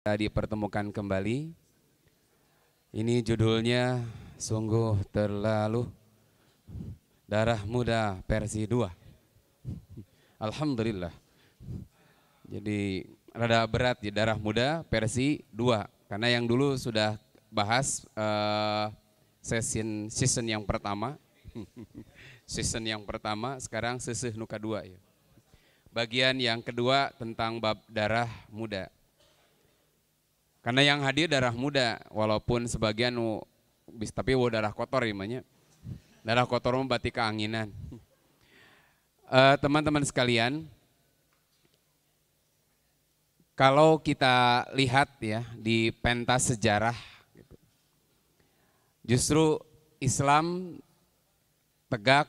Kita dipertemukan kembali. Ini judulnya sungguh terlalu darah muda versi 2. Alhamdulillah. Jadi rada berat ya darah muda versi 2. Karena yang dulu sudah bahas season yang pertama. Season yang pertama, sekarang seseh nuka 2 ya. Bagian yang kedua tentang bab darah muda. Karena yang hadir darah muda, walaupun sebagian tapi darah kotor imanya. Darah kotor berarti keanginan. Teman-teman sekalian, kalau kita lihat ya di pentas sejarah, justru Islam tegak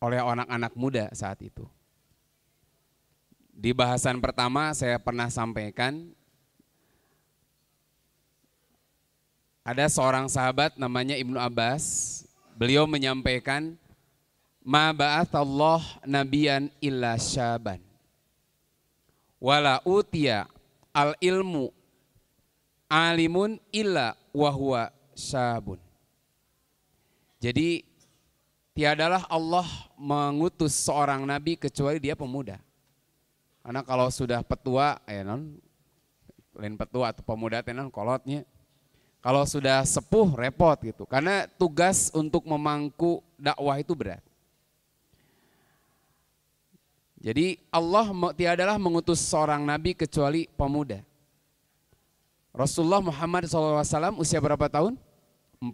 oleh anak-anak muda saat itu. Di bahasan pertama saya pernah sampaikan, ada seorang sahabat namanya Ibnu Abbas, beliau menyampaikan, ma ba'athallah nabiyan illa syaban, wala utiya al ilmu alimun illa wahwa syabun. Jadi tiadalah Allah mengutus seorang nabi kecuali dia pemuda. Karena kalau sudah petua, lain petua atau pemuda tenan kolotnya. Kalau sudah sepuh repot gitu, karena tugas untuk memangku dakwah itu berat. Jadi Allah tiadalah mengutus seorang nabi kecuali pemuda. Rasulullah Muhammad SAW usia berapa tahun? 40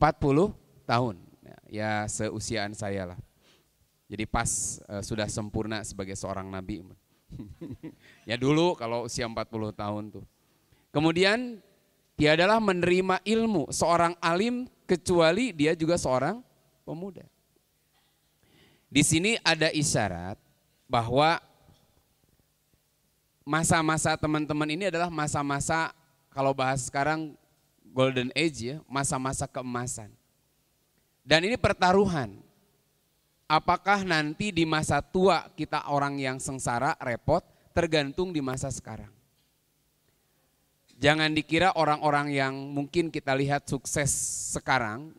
tahun, ya seusiaan saya lah. Jadi pas sudah sempurna sebagai seorang nabi. Ya dulu kalau usia 40 tahun tuh. Kemudian tiadalah menerima ilmu seorang alim kecuali dia juga seorang pemuda. Di sini ada isyarat bahwa masa-masa teman-teman ini adalah masa-masa, kalau bahas sekarang golden age ya, masa-masa keemasan. Dan ini pertaruhan. Apakah nanti di masa tua kita orang yang sengsara, repot, tergantung di masa sekarang. Jangan dikira orang-orang yang mungkin kita lihat sukses sekarang,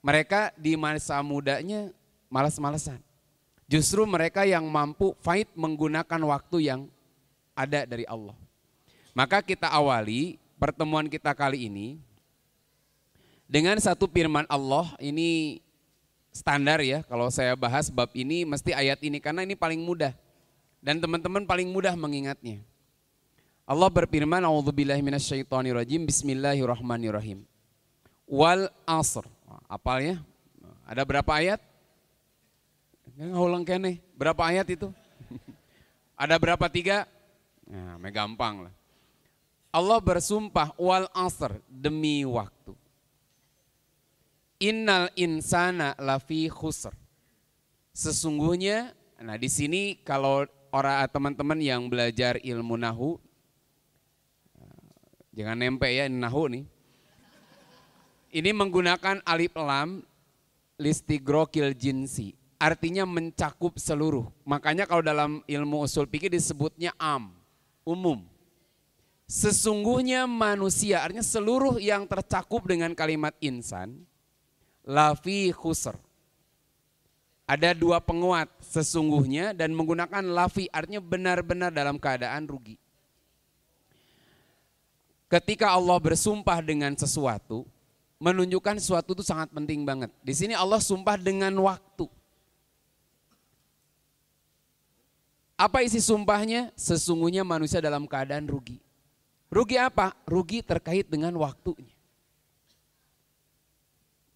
mereka di masa mudanya malas-malesan. Justru mereka yang mampu fight menggunakan waktu yang ada dari Allah. Maka kita awali pertemuan kita kali ini dengan satu firman Allah. Ini standar ya, kalau saya bahas bab ini mesti ayat ini karena ini paling mudah. Dan teman-teman paling mudah mengingatnya. Allah berfirman, a'udzubillahi minasyaitonirrajim, bismillahirrahmanirrahim. Wal asr. Apalnya? Ada berapa ayat? Ngulang kene. Berapa ayat itu? Ada berapa 3? Nah, gampang lah. Allah bersumpah wal asr, demi waktu. Innal insana lafi khusr. Sesungguhnya, nah di sini kalau orang teman-teman yang belajar ilmu nahu, jangan nempel ya nahu nih. Ini menggunakan alif lam listigrokil jinsi. Artinya mencakup seluruh. Makanya kalau dalam ilmu usul fikih disebutnya umum. Sesungguhnya manusia, artinya seluruh yang tercakup dengan kalimat insan, lafi khusr. Ada 2 penguat, sesungguhnya dan menggunakan lafi, artinya benar-benar dalam keadaan rugi. Ketika Allah bersumpah dengan sesuatu, menunjukkan sesuatu itu sangat penting banget. Di sini Allah sumpah dengan waktu. Apa isi sumpahnya? Sesungguhnya manusia dalam keadaan rugi. Rugi apa? Rugi terkait dengan waktunya.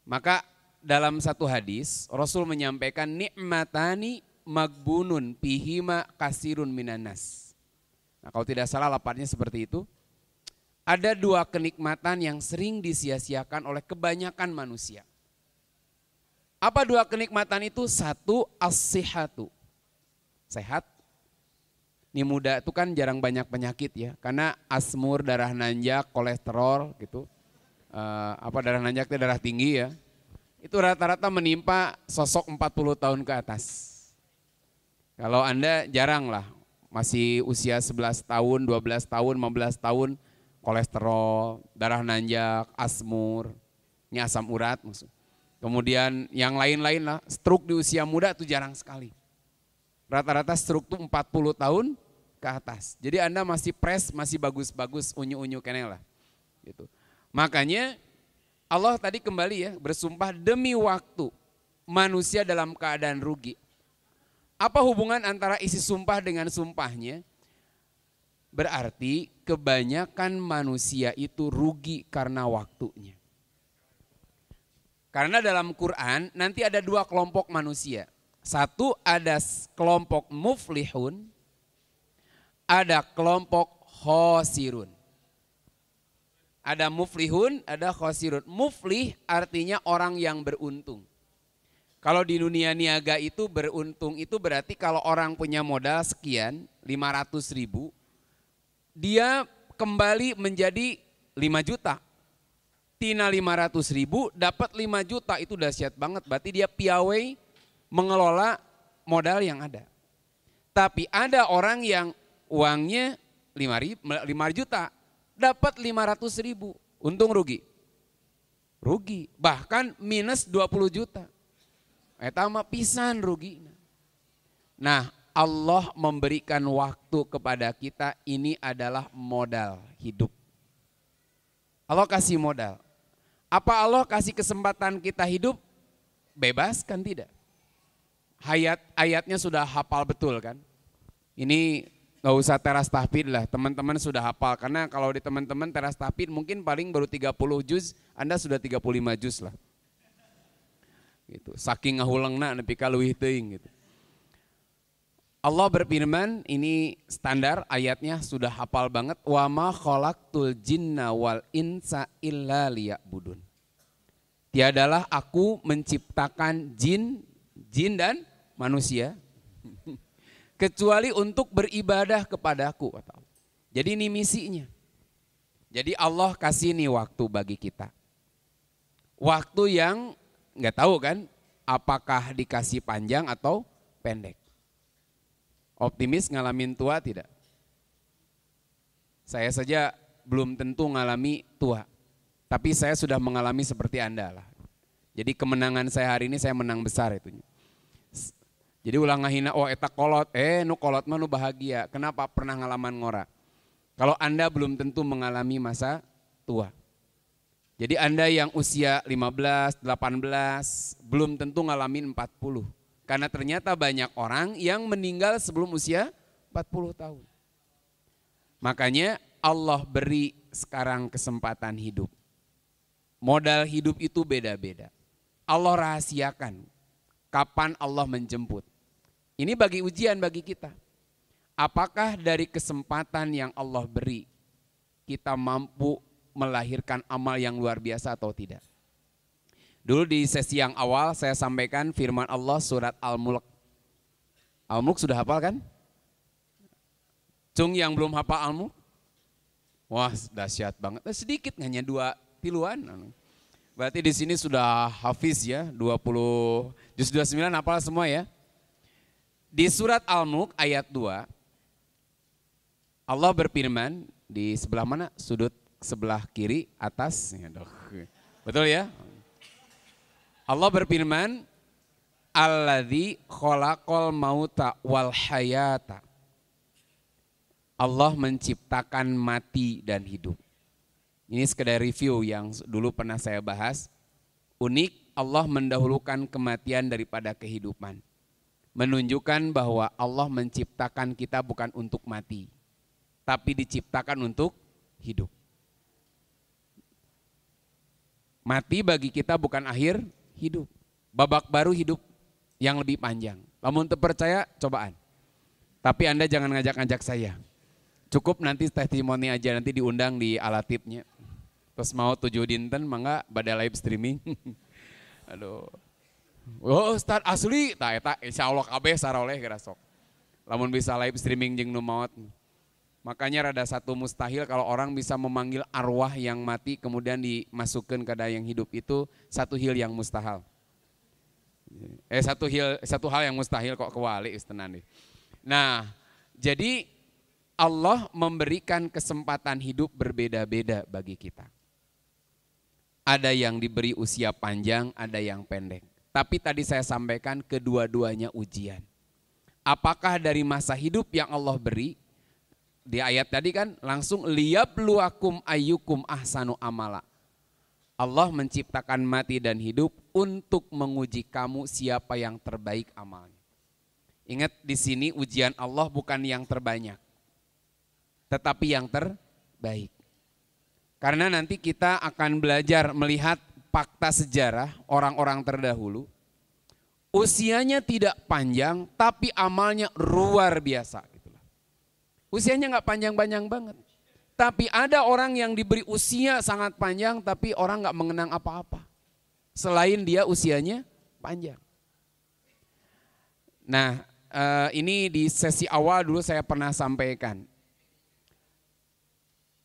Maka dalam satu hadis Rasul menyampaikan ni'matani magbunun pihima kasirun minanas. Nah, kalau tidak salah lapatnya seperti itu. Ada 2 kenikmatan yang sering disia-siakan oleh kebanyakan manusia. Apa 2 kenikmatan itu? 1, as-sihhatu. Sehat. Ini muda itu kan jarang banyak penyakit ya. Karena asmur, darah nanjak, kolesterol gitu. Darah nanjak itu darah tinggi ya. Itu rata-rata menimpa sosok 40 tahun ke atas. Kalau Anda jarang lah masih usia 11 tahun, 12 tahun, 15 tahun, kolesterol, darah nanjak, asmur, ini asam urat maksud. Kemudian yang lain-lain lah, stroke di usia muda itu jarang sekali. Rata-rata stroke itu 40 tahun ke atas. Jadi Anda masih fresh, masih bagus-bagus, unyu-unyu kene lah. Gitu. Makanya Allah tadi kembali ya bersumpah demi waktu manusia dalam keadaan rugi. Apa hubungan antara isi sumpah dengan sumpahnya? Berarti kebanyakan manusia itu rugi karena waktunya. Karena dalam Quran nanti ada dua kelompok manusia. Satu ada kelompok muflihun, ada kelompok khosirun. Ada muflihun, ada khosirun. Muflih artinya orang yang beruntung. Kalau di dunia niaga itu beruntung itu berarti kalau orang punya modal sekian, 500.000, dia kembali menjadi 5 juta. Tina 500.000 dapat 5 juta itu dahsyat banget. Berarti dia piawai mengelola modal yang ada. Tapi ada orang yang uangnya 5 juta. Dapat 500.000, untung rugi? Rugi, bahkan minus 20 juta. Eta mah pisan rugi. Nah Allah memberikan waktu kepada kita ini adalah modal hidup. Allah kasih modal. Apa Allah kasih kesempatan kita hidup? Bebas kan tidak. Ayatnya sudah hafal betul kan. Ini gak usah teras tahfidz lah, teman-teman sudah hafal. Karena kalau di teman-teman teras tahfidz mungkin paling baru 30 juz, Anda sudah 35 juz lah. Gitu. Saking ngahulengna nepi ka leuwih teuing gitu. Allah berfirman, ini standar ayatnya sudah hafal banget. Wa ma khalaqtul jinna wal insa illa liya'budun. Tiadalah aku menciptakan jin dan manusia kecuali untuk beribadah kepadaku. Jadi ini misinya. Jadi Allah kasih nih waktu bagi kita. Waktu yang nggak tahu kan apakah dikasih panjang atau pendek. Optimis ngalamin tua tidak? Saya saja belum tentu ngalami tua. Tapi saya sudah mengalami seperti Anda lah. Jadi kemenangan saya hari ini saya menang besar itunya. Jadi ulang ngahina, oh eta kolot, nu kolot mah nu bahagia. Kenapa? Pernah ngalaman ngora. Kalau Anda belum tentu mengalami masa tua. Jadi Anda yang usia 15, 18, belum tentu ngalamin 40. Karena ternyata banyak orang yang meninggal sebelum usia 40 tahun. Makanya Allah beri sekarang kesempatan hidup. Modal hidup itu beda-beda. Allah rahasiakan kapan Allah menjemput. Ini bagi ujian bagi kita. Apakah dari kesempatan yang Allah beri kita mampu melahirkan amal yang luar biasa atau tidak? Dulu di sesi yang awal saya sampaikan firman Allah surat Al-Mulk. Al-Mulk sudah hafal kan? Cung yang belum hafal Al-Mulk? Wah dahsyat banget. Sedikit hanya 2 tiluan. Berarti di sini sudah hafiz ya, 20 juz 29 hafal semua ya. Di surat Al-Mulk ayat 2 Allah berfirman di sebelah mana? Sudut sebelah kiri atas. Betul ya? Allah berfirman, Alladzi khalaqal mauta wal hayata. Allah menciptakan mati dan hidup. Ini sekedar review yang dulu pernah saya bahas. Unik, Allah mendahulukan kematian daripada kehidupan. Menunjukkan bahwa Allah menciptakan kita bukan untuk mati, tapi diciptakan untuk hidup. Mati bagi kita bukan akhir hidup, babak baru hidup yang lebih panjang. Namun terpercaya cobaan. Tapi Anda jangan ngajak-ngajak saya. Cukup nanti testimoni aja, nanti diundang di Alatipnya. Terus mau 7 dinten mangga pada live streaming. Aduh. Oh Ustaz asli, tak insya Allah kabeh saroleh kira sok. Lamun bisa live streaming jeung nu maot. Makanya rada satu mustahil kalau orang bisa memanggil arwah yang mati kemudian dimasukkan ke yang hidup itu satu hal yang mustahil. Satu hal yang mustahil kok kewali istenan deh. Nah, Jadi Allah memberikan kesempatan hidup berbeda-beda bagi kita. Ada yang diberi usia panjang, ada yang pendek. Tapi tadi saya sampaikan kedua-duanya ujian. Apakah dari masa hidup yang Allah beri, di ayat tadi kan langsung liyabluwakum ayyukum ahsanu amala. Allah menciptakan mati dan hidup untuk menguji kamu siapa yang terbaik amalnya. Ingat di sini ujian Allah bukan yang terbanyak, tetapi yang terbaik. Karena nanti kita akan belajar melihat fakta sejarah orang-orang terdahulu. Usianya tidak panjang tapi amalnya luar biasa. Usianya nggak panjang-panjang banget. Tapi ada orang yang diberi usia sangat panjang tapi orang nggak mengenang apa-apa. Selain dia usianya panjang. Nah ini di sesi awal dulu saya pernah sampaikan.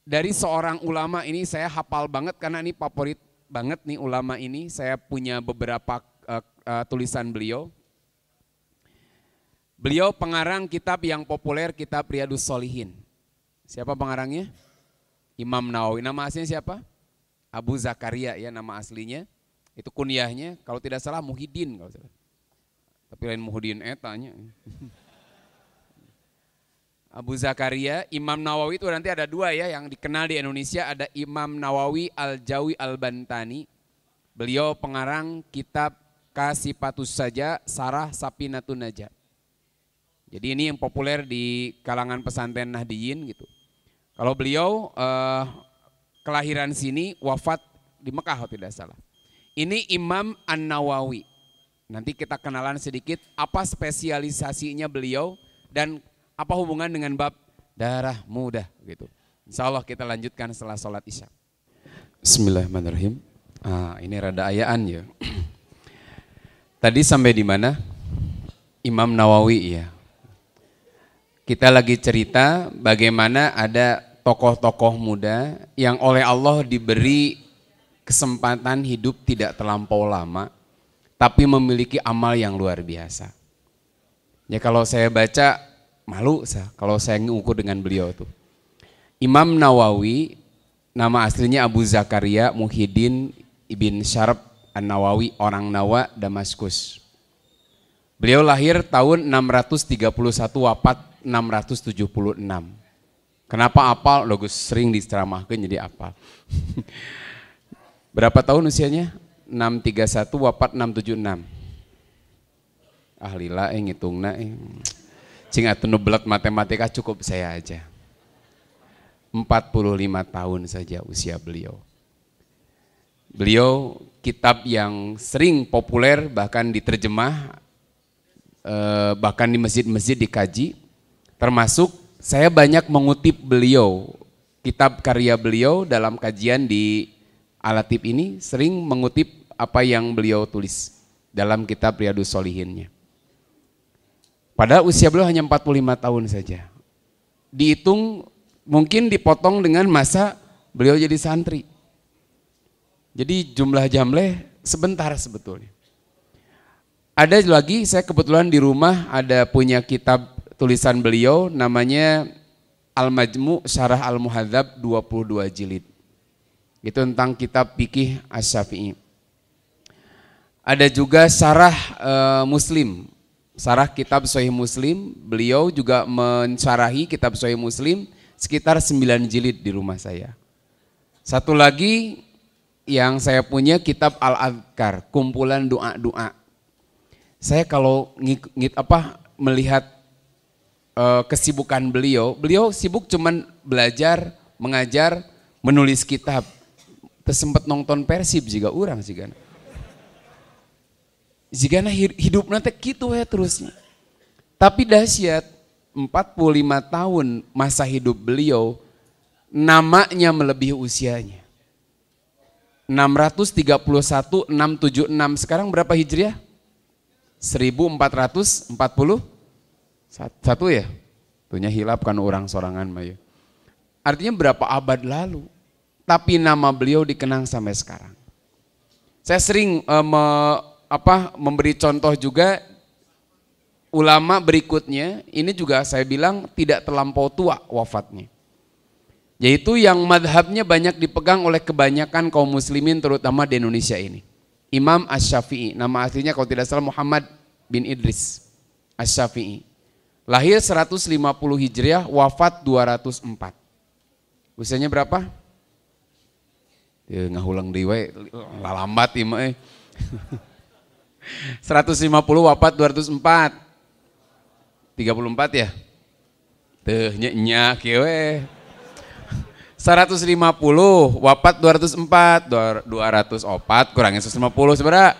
Dari seorang ulama ini saya hafal banget karena ini favorit banget nih ulama ini. Saya punya beberapa tulisan beliau. Beliau pengarang kitab yang populer, kitab Riyadhus Shalihin. Siapa pengarangnya? Imam Nawawi. Nama aslinya siapa? Abu Zakaria ya nama aslinya. Itu kunyahnya, kalau tidak salah Muhyiddin. Kalau salah. Tapi lain Muhyiddin tanya. Abu Zakaria, Imam Nawawi itu nanti ada dua ya yang dikenal di Indonesia. Ada Imam Nawawi Al-Jawi Al-Bantani. Beliau pengarang kitab Kasifatus Saja, Sarah Sapinatun Najah. Jadi ini yang populer di kalangan pesantren Nahdiyin gitu. Kalau beliau kelahiran sini, wafat di Mekah kalau tidak salah. Ini Imam An-Nawawi. Nanti kita kenalan sedikit apa spesialisasinya beliau dan apa hubungan dengan bab darah muda gitu. Insya Allah kita lanjutkan setelah sholat isya. Bismillahirrahmanirrahim. Ini rada ayaan ya. Tadi sampai di mana? Imam Nawawi ya. Kita lagi cerita bagaimana ada tokoh-tokoh muda yang oleh Allah diberi kesempatan hidup tidak terlampau lama, tapi memiliki amal yang luar biasa. Ya kalau saya baca malu kalau saya ngukur dengan beliau tuh. Imam Nawawi, nama aslinya Abu Zakaria Muhyiddin ibn Syarab An-Nawawi, orang Nawa, Damaskus. Beliau lahir tahun 631, wafat 676. Kenapa apal? Logus sering diceramahkan jadi apal. Berapa tahun usianya? 631, wafat 676. Lila ngitungna cing atuh nu belet matematika cukup saya aja. 45 tahun saja usia beliau. Beliau kitab yang sering populer bahkan diterjemah bahkan di masjid-masjid dikaji. Termasuk saya banyak mengutip beliau, kitab karya beliau dalam kajian di Al-Latif ini sering mengutip apa yang beliau tulis dalam kitab Riyadhus Shalihinnya. Padahal usia beliau hanya 45 tahun saja. Dihitung mungkin dipotong dengan masa beliau jadi santri. Jadi jumlah jamleh sebentar sebetulnya. Ada lagi saya kebetulan di rumah ada punya kitab tulisan beliau namanya Al-Majmu' Syarah Al-Muhadzab 22 jilid. Itu tentang kitab fikih Asy-Syafi'i. Ada juga Syarah Muslim, Syarah kitab Sahih Muslim. Beliau juga mensyarahi kitab Sahih Muslim sekitar 9 jilid di rumah saya. Satu lagi yang saya punya kitab Al-Adhkar, kumpulan doa-doa. Saya kalau melihat kesibukan beliau sibuk cuman belajar, mengajar, menulis kitab. Tersempat nonton Persib juga orang jigana. Jigana hidup nanti gitu ya terusnya. Tapi dahsyat 45 tahun masa hidup beliau namanya melebihi usianya. 631, 676 sekarang berapa Hijriah? 1440 satu ya, tuhnya hilap kan orang sorangan mah ya. Artinya berapa abad lalu, tapi nama beliau dikenang sampai sekarang. Saya sering memberi contoh juga ulama berikutnya, ini juga saya bilang tidak terlampau tua wafatnya. Yaitu yang madhabnya banyak dipegang oleh kebanyakan kaum muslimin terutama di Indonesia ini. Imam Asy-Syafi'i, nama aslinya kalau tidak salah Muhammad bin Idris Asy-Syafi'i. Lahir 150 Hijriah, wafat 204. Usianya berapa? Ya ngahulang deui we, lambat ieu mah. 150 wafat 204. 34 ya? Teuh nya kieu we. 150 wafat 204, 204 kurangin 150 seberapa?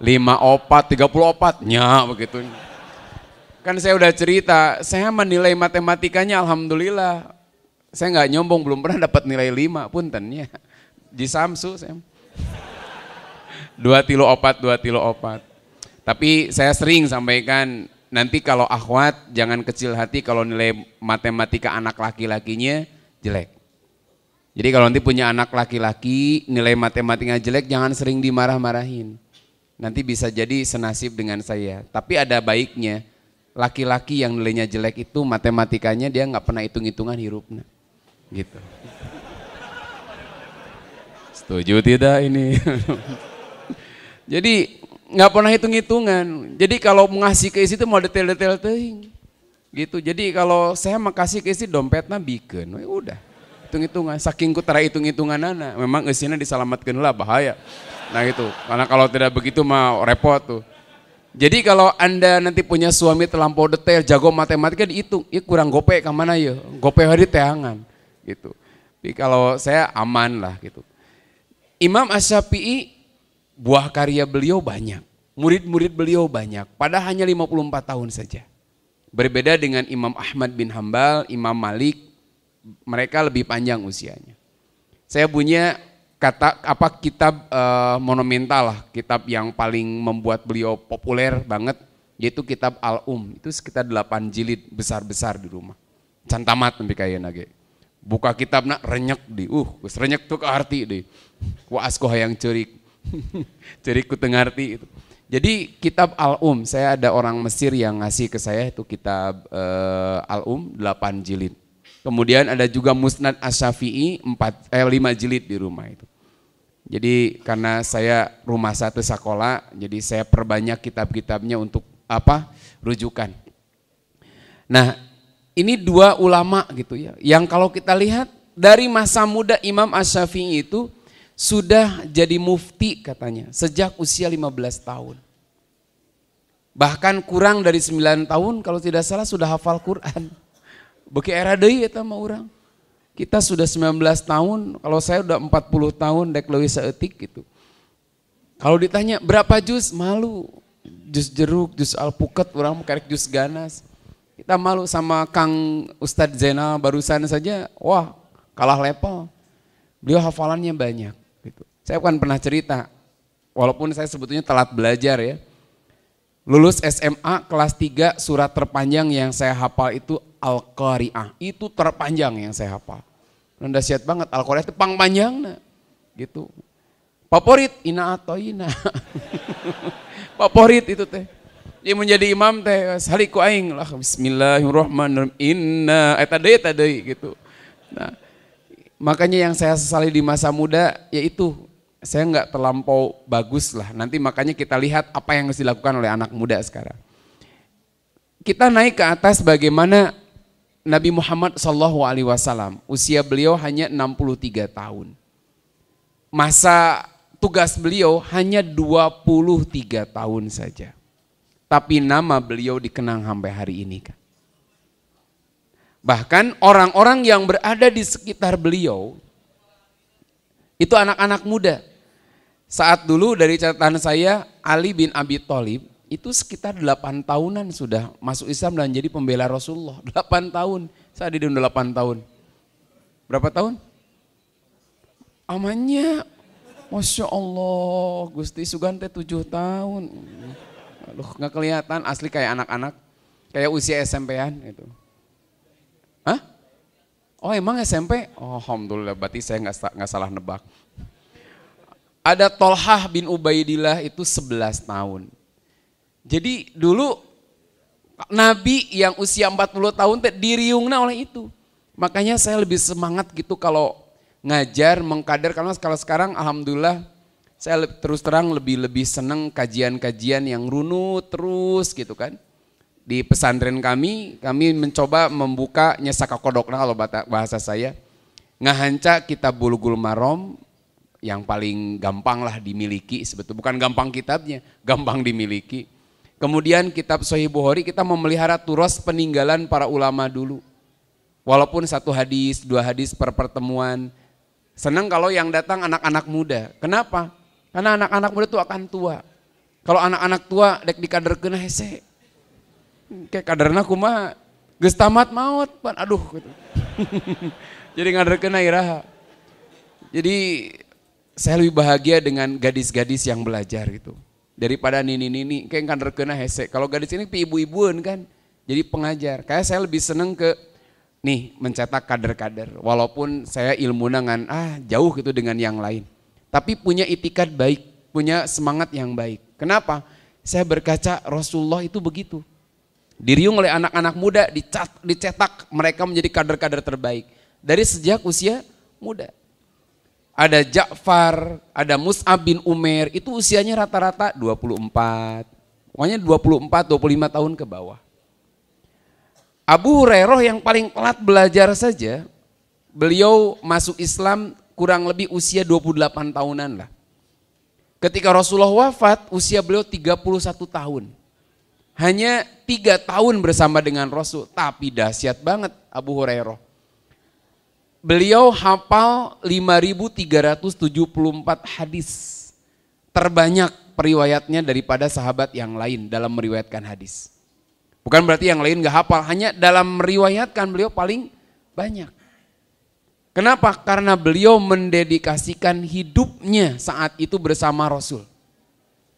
54, 34 nya begitu. Kan saya udah cerita, saya menilai matematikanya alhamdulillah. Saya nggak nyombong, belum pernah dapat nilai 5 punten ya. Di Samsu saya. 2 tilo opat. Tapi saya sering sampaikan, nanti kalau akhwat jangan kecil hati kalau nilai matematika anak laki-lakinya jelek. Jadi kalau nanti punya anak laki-laki nilai matematika jelek jangan sering dimarah-marahin. Nanti bisa jadi senasib dengan saya. Tapi ada baiknya, laki-laki yang nilainya jelek itu matematikanya dia nggak pernah hitung-hitungan hirupna. Gitu. Setuju tidak ini? Jadi nggak pernah hitung-hitungan. Jadi kalau ngasih ke isi itu mau detail-detail teuing. Gitu. Jadi kalau saya makasih ke isi dompetnya bikin, udah hitung-hitungan. Saking ku tara hitung-hitungan anak, memang isinya diselamatkan lah bahaya. Nah itu, karena kalau tidak begitu mah repot tuh. Jadi kalau Anda nanti punya suami terlampau detail, jago matematika dihitung, ya kurang gope ke mana ya? Gope hari teangan gitu. Jadi kalau saya aman lah gitu. Imam Asy-Syafi'i, buah karya beliau banyak, murid-murid beliau banyak, padahal hanya 54 tahun saja. Berbeda dengan Imam Ahmad bin Hambal, Imam Malik, mereka lebih panjang usianya. Saya punya kitab monumental lah, kitab yang paling membuat beliau populer banget, yaitu kitab Al-Um. Itu sekitar 8 jilid besar-besar di rumah. Can tamat sampai kaya nage. Buka kitab nak renyek di, geus renyek tuh ke arti deh. Ku asko hayang ceurik. Ceurik ku teu ngarti itu. Jadi kitab Al-Um, saya ada orang Mesir yang ngasih ke saya itu kitab Al-Um 8 jilid. Kemudian ada juga Musnad Asy-Syafi'i 5 jilid di rumah itu. Jadi karena saya rumah satu sekolah, jadi saya perbanyak kitab-kitabnya untuk rujukan. Nah, ini dua ulama gitu ya, yang kalau kita lihat dari masa muda Imam Asy-Syafi'i itu sudah jadi mufti katanya sejak usia 15 tahun. Bahkan kurang dari 9 tahun kalau tidak salah sudah hafal Quran. Beki era deui eta mah urang. Kita sudah 19 tahun, kalau saya udah 40 tahun dek leuwih saeutik gitu. Kalau ditanya berapa juz, malu. Juz jeruk, juz alpukat, urang karek juz ganas. Kita malu sama Kang Ustadz Zainal barusan saja, wah kalah level. Beliau hafalannya banyak gitu. Saya kan pernah cerita, walaupun saya sebetulnya telat belajar ya. Lulus SMA kelas 3 surat terpanjang yang saya hafal itu Al-Qari'ah. Itu terpanjang yang saya hafal. Dan dahsyat banget, Al-Qari'ah itu panjangna gitu. Favorit ina atau ina. Favorit itu teh. Dia menjadi imam teh saliku aing lah bismillahirrahmanirrahim inna eta deui gitu. Nah, makanya yang saya sesali di masa muda yaitu saya nggak terlampau bagus lah. Nanti makanya kita lihat apa yang harus dilakukan oleh anak muda sekarang. Kita naik ke atas bagaimana Nabi Muhammad SAW, usia beliau hanya 63 tahun. Masa tugas beliau hanya 23 tahun saja. Tapi nama beliau dikenang sampai hari ini kan. Bahkan orang-orang yang berada di sekitar beliau itu anak-anak muda. Saat dulu dari catatan saya, Ali bin Abi Thalib itu sekitar 8 tahunan sudah masuk Islam dan jadi pembela Rasulullah. 8 tahun, saat dia udah 8 tahun. Berapa tahun? Amannya, Masya Allah, Gusti Sugante 7 tahun. Aduh gak kelihatan, asli kayak anak-anak, kayak usia SMP-an gitu. Hah? Oh emang SMP? Oh, alhamdulillah, berarti saya nggak salah nebak. Ada Tolhah bin Ubaidillah itu 11 tahun. Jadi dulu Nabi yang usia 40 tahun diriungna oleh itu. Makanya saya lebih semangat gitu kalau ngajar, mengkader, karena kalau sekarang alhamdulillah saya terus terang lebih seneng kajian-kajian yang runut terus gitu kan. Di pesantren kami mencoba membuka nyesaka kodokna kalau bahasa saya. Ngahanca kitab Bulughul Maram yang paling gampang lah dimiliki sebetulnya. Bukan gampang kitabnya, gampang dimiliki. Kemudian kitab Sahih Bukhari kita memelihara turos peninggalan para ulama dulu. Walaupun 1 hadis, 2 hadis per pertemuan. Senang kalau yang datang anak-anak muda. Kenapa? Karena anak-anak muda itu akan tua. Kalau anak-anak tua dek dikaderkeun hese. Kayak kaderna kumaha geus tamat maot pan aduh gitu. Jadi ngaderkeun iraha. Jadi saya lebih bahagia dengan gadis-gadis yang belajar gitu. Daripada nini-nini kayak ngaderkeun hese. Kalau gadis ini ibu-ibuan kan. Jadi pengajar. Kayak saya lebih seneng ke nih mencetak kader-kader. Walaupun saya ilmuna ngan jauh gitu dengan yang lain. Tapi punya itikad baik, punya semangat yang baik. Kenapa? Saya berkaca Rasulullah itu begitu. Diriung oleh anak-anak muda, dicetak mereka menjadi kader-kader terbaik. Dari sejak usia muda. Ada Ja'far, ada Mus'ab bin Umair, itu usianya rata-rata 24. Pokoknya 24-25 tahun ke bawah. Abu Hurairah yang paling telat belajar saja, beliau masuk Islam kurang lebih usia 28 tahunan lah. Ketika Rasulullah wafat, usia beliau 31 tahun. Hanya 3 tahun bersama dengan Rasul, tapi dahsyat banget Abu Hurairah. Beliau hafal 5.374 hadis. Terbanyak periwayatnya daripada sahabat yang lain dalam meriwayatkan hadis. Bukan berarti yang lain gak hafal, hanya dalam meriwayatkan beliau paling banyak. Kenapa? Karena beliau mendedikasikan hidupnya saat itu bersama Rasul.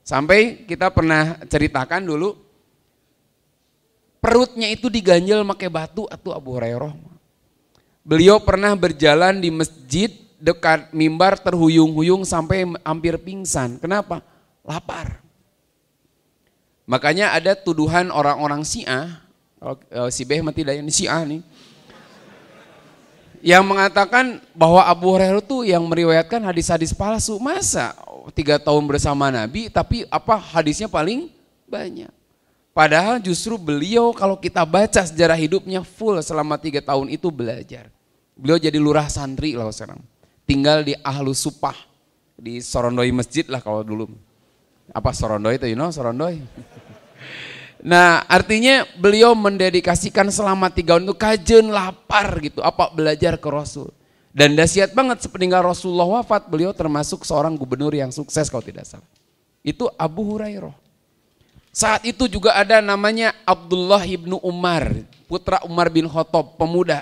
Sampai kita pernah ceritakan dulu, perutnya itu diganjel pakai batu atau Abu Hurairah. Beliau pernah berjalan di masjid dekat mimbar terhuyung-huyung sampai hampir pingsan. Kenapa? Lapar. Makanya ada tuduhan orang-orang Syiah, si Beh mati dayan Syiah nih, yang mengatakan bahwa Abu Hurairah itu yang meriwayatkan hadis-hadis palsu. Masa 3 tahun bersama Nabi tapi hadisnya paling banyak. Padahal justru beliau kalau kita baca sejarah hidupnya full selama 3 tahun itu belajar. Beliau jadi lurah santri lah sekarang. Tinggal di Ahlus Supah, di Sorondoi Masjid lah kalau dulu. Apa Sorondoi itu, Sorondoi. Nah artinya beliau mendedikasikan selama 3 tahun itu kajen lapar gitu, belajar ke Rasul. Dan dahsyat banget sepeninggal Rasulullah wafat, beliau termasuk seorang gubernur yang sukses kalau tidak salah. Itu Abu Hurairah. Saat itu juga ada namanya Abdullah ibnu Umar, putra Umar bin Khattab, pemuda.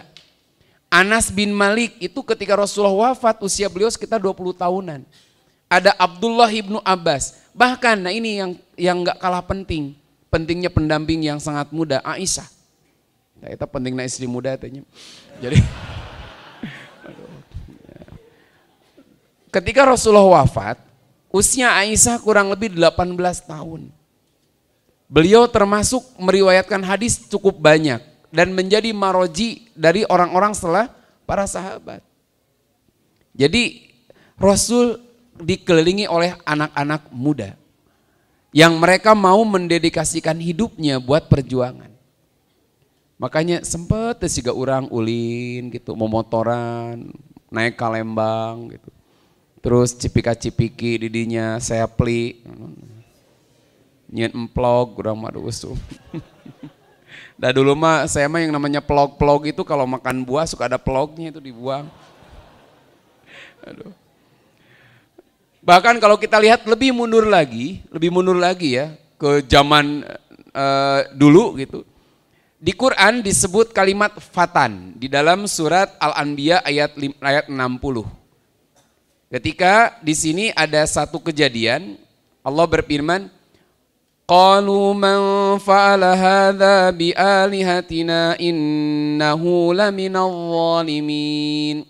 Anas bin Malik itu ketika Rasulullah wafat usia beliau sekitar 20 tahunan. Ada Abdullah ibnu Abbas. Bahkan nah ini yang gak kalah penting. Pentingnya pendamping yang sangat muda, Aisyah. Nah, itu pentingnya istri muda katanya. Jadi ketika Rasulullah wafat, usia Aisyah kurang lebih 18 tahun. Beliau termasuk meriwayatkan hadis cukup banyak dan menjadi maroji dari orang-orang setelah para sahabat. Jadi Rasul dikelilingi oleh anak-anak muda yang mereka mau mendedikasikan hidupnya buat perjuangan. Makanya sempet siga urang ulin gitu, memotoran, naik ke Lembang gitu. Terus cipika-cipiki didinya saya peli. Nyen emplog, kurang madu usum. Dah dulu mah saya mah yang namanya plog-plog itu kalau makan buah suka ada plognya itu dibuang. Aduh. Bahkan kalau kita lihat lebih mundur lagi ya ke zaman dulu gitu. Di Quran disebut kalimat fatan di dalam surat Al-Anbiya ayat 60. Ketika di sini ada satu kejadian, Allah berfirman, qalu man fa'ala hadza bi alihatina innahu laminadh dhalimin.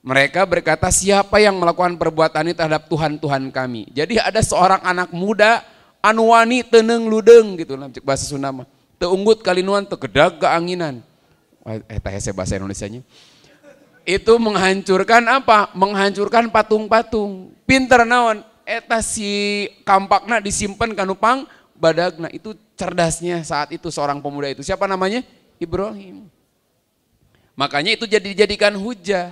Mereka berkata, siapa yang melakukan perbuatan ini terhadap Tuhan-Tuhan kami. Jadi ada seorang anak muda anu wani teuneng ludeng gitu bahasa Sunda mah. teu unggut kalinuan, teu gedag keanginan. Eta hese bahasa Indonesianya. Itu menghancurkan apa? Menghancurkan patung-patung. Pinter naon? Eta si kampakna disimpan kanupang badagna. Itu cerdasnya saat itu seorang pemuda itu. Siapa namanya? Ibrahim. Makanya itu dijadikan hujah.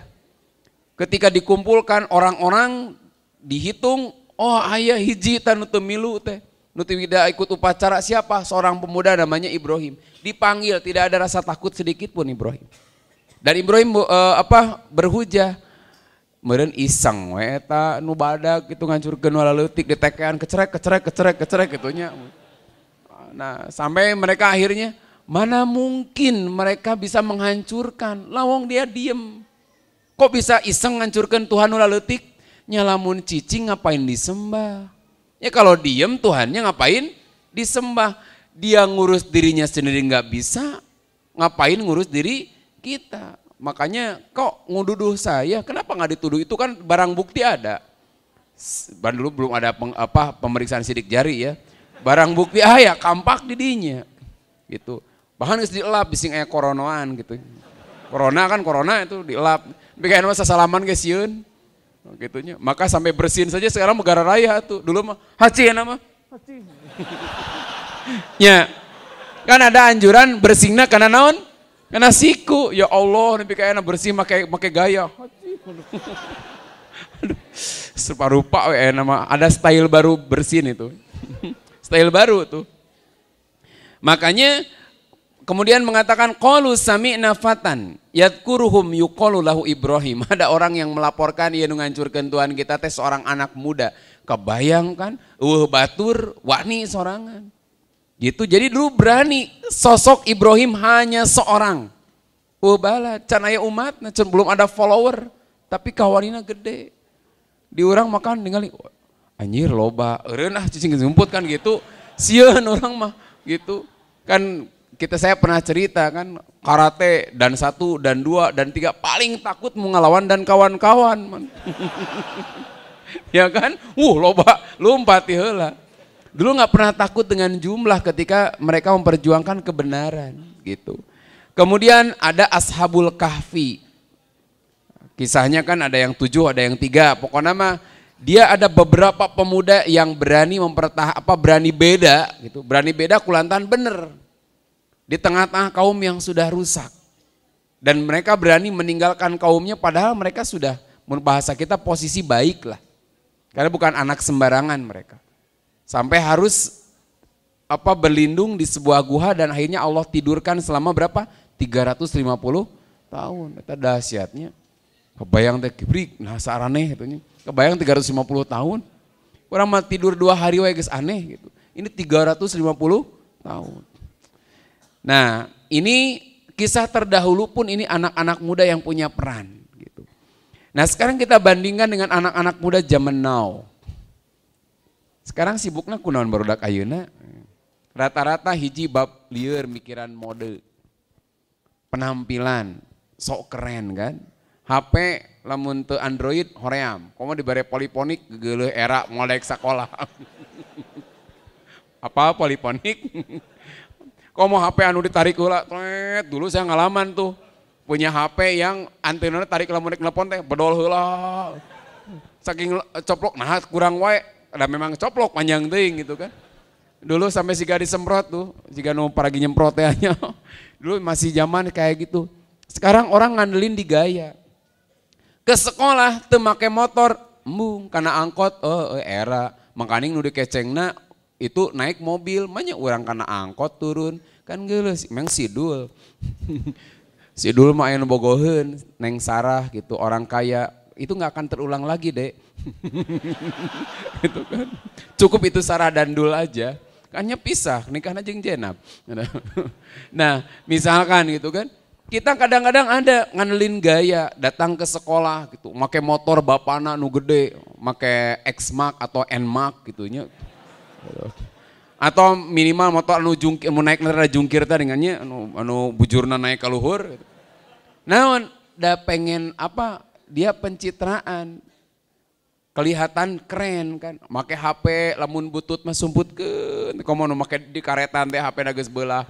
Ketika dikumpulkan orang-orang dihitung, oh aya hiji tanu teu milu teh. Nu tidak ikut upacara siapa? Seorang pemuda namanya Ibrahim. Dipanggil, tidak ada rasa takut sedikit pun Ibrahim. Dan Ibrahim berhujah. Meureun iseng we eta nu badag kitu ngancurkeun waleutik ditekean kecerek gitunya. Nah, sampai mereka akhirnya mana mungkin mereka bisa menghancurkan, lawang dia diem. Kok bisa iseng ngancurkeun Tuhan nu laleutik? Nyalamun cicing ngapain disembah? Ya kalau diem Tuhannya ngapain disembah? Dia ngurus dirinya sendiri nggak bisa, ngapain ngurus diri kita? Makanya kok ngududuh saya, kenapa nggak dituduh? Itu kan barang bukti ada. Dulu belum ada pemeriksaan sidik jari ya. Barang bukti ya kampak didinya gitu. Bahkan geus dielap bising aya koronaan gitu. Corona itu dielap. Bikin masa salaman ge sieun. Gitunya. Maka sampai bersin saja sekarang negara raya tuh. Dulu mah haci ya nama. Haci. Ya. Kan ada anjuran bersihna karena naon? Karena siku. Ya Allah, nepi kayana bersih make gaya. Haci. Aduh. Separupa we nama ada style baru bersin itu. Style baru tuh. Makanya kemudian mengatakan qalu sami'na fatan yadkuruhum yuqalu lahu Ibrahim. Ada orang yang melaporkan ieu nu ngancurkeun Tuhan kita teh seorang anak muda. Kebayang kan? Batur wani sorangan. Gitu. Jadi dulu berani sosok Ibrahim hanya seorang. Bala can aya umat, belum ada follower, tapi kawanina gede. Di urang makan ningali anjir loba, eureun cicing ngumput kan gitu. Sieun orang mah gitu. Kan saya pernah cerita kan karate dan 1 dan 2 dan 3 paling takut mau ngelawan dan kawan-kawan man. Ya kan? Loba lompat heula. Dulu nggak pernah takut dengan jumlah ketika mereka memperjuangkan kebenaran gitu. Kemudian ada Ashabul Kahfi. Kisahnya kan ada yang 7, ada yang 3. Pokoknya mah dia ada beberapa pemuda yang berani berani beda gitu. Berani beda kulantan bener. Di tengah-tengah kaum yang sudah rusak. Dan mereka berani meninggalkan kaumnya padahal mereka sudah, menurut bahasa kita posisi baik lah. Karena bukan anak sembarangan mereka. Sampai harus berlindung di sebuah guha dan akhirnya Allah tidurkan selama berapa? 350 tahun. Itu dahsyatnya. Kebayang teh kibrik, nah saraneh gitu. Kebayang 350 tahun. Orang mah tidur 2 hari wae geus aneh gitu. Ini 350 tahun. Nah, ini kisah terdahulu pun ini anak-anak muda yang punya peran gitu. Nah, sekarang kita bandingkan dengan anak-anak muda zaman now. Sekarang sibuknya kunaon barudak ayeuna. Rata-rata hiji bab lieur mikiran mode. Penampilan sok keren kan. HP lamun teu Android hoream. Komo dibere poliponik geuleuh era modek sakolah. Apa poliponik? Komo HP anu ditarik heula, dulu saya ngalaman tuh. Punya HP yang antenanya tarik lamun nelpon teh bedol heula. Saking coplok, nah kurang wae, ada memang coplok panjang teuing gitu kan. Dulu sampai siga disemprot tuh, siga nu paragi nyemprot teh nya. Dulu masih zaman kayak gitu. Sekarang orang ngandelin di gaya. Ke sekolah teu make motor, embung kana angkot, era makaning nu dikecengna itu naik mobil, banyak orang kana angkot turun, kan geuleuh memang sidul. Sidul mah aya nu bogoheun, Neng Sarah gitu, orang kaya, itu nggak akan terulang lagi, Dek. Gitu kan. Cukup itu Sarah dan Dul aja. Kannya pisah, nikahna jeung Jenab. Nah, misalkan gitu kan. Kita kadang-kadang ada ngandelin gaya, datang ke sekolah gitu, make motor bapana nu gede, make X-Mark atau N-Mark gitunya. Atau minimal motor anu jungkir, mau naik nerada jungkir tadi dengannya anu bujurna naik ka luhur. Nah, da pengen apa? Dia pencitraan. Kelihatan keren kan, make HP lamun butut mah sumputkeun, komo nu make di karetan teh HP na geus beulah.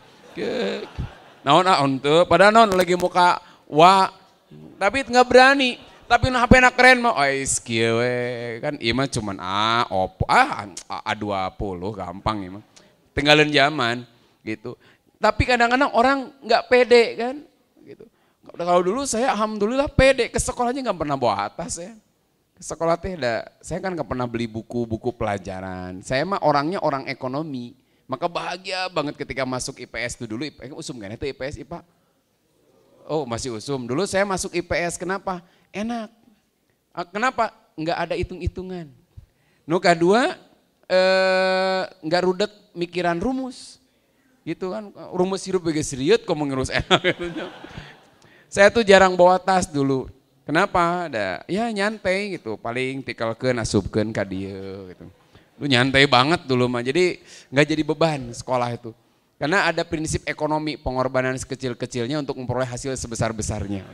Naon tuh, padahal naon lagi muka tapi nggak berani. Tapi HP nak keren mah, skill kan ima cuman Oppo, A20 gampang ima. Tinggalin zaman gitu. Tapi kadang-kadang orang nggak pede kan gitu. Kalau dulu saya alhamdulillah pede, ke sekolahnya nggak pernah bawa tas ya. Ke sekolah saya kan nggak pernah beli buku-buku pelajaran. Saya mah orangnya orang ekonomi. Maka bahagia banget ketika masuk IPS itu dulu, usum kan itu IPS IPA. Oh masih usum, dulu saya masuk IPS kenapa? Enak. Kenapa? Enggak ada hitung-hitungan. Nu kedua, enggak rudet mikiran rumus. Gitu kan, rumus hirup bagi seriut kok ngurus enak. Saya tuh jarang bawa tas dulu. Kenapa? Ya nyantai gitu, paling tikelkeun asupkeun ka dieu gitu. Lu nyantai banget dulu mah, jadi enggak jadi beban sekolah itu. Karena ada prinsip ekonomi, pengorbanan sekecil-kecilnya untuk memperoleh hasil sebesar-besarnya.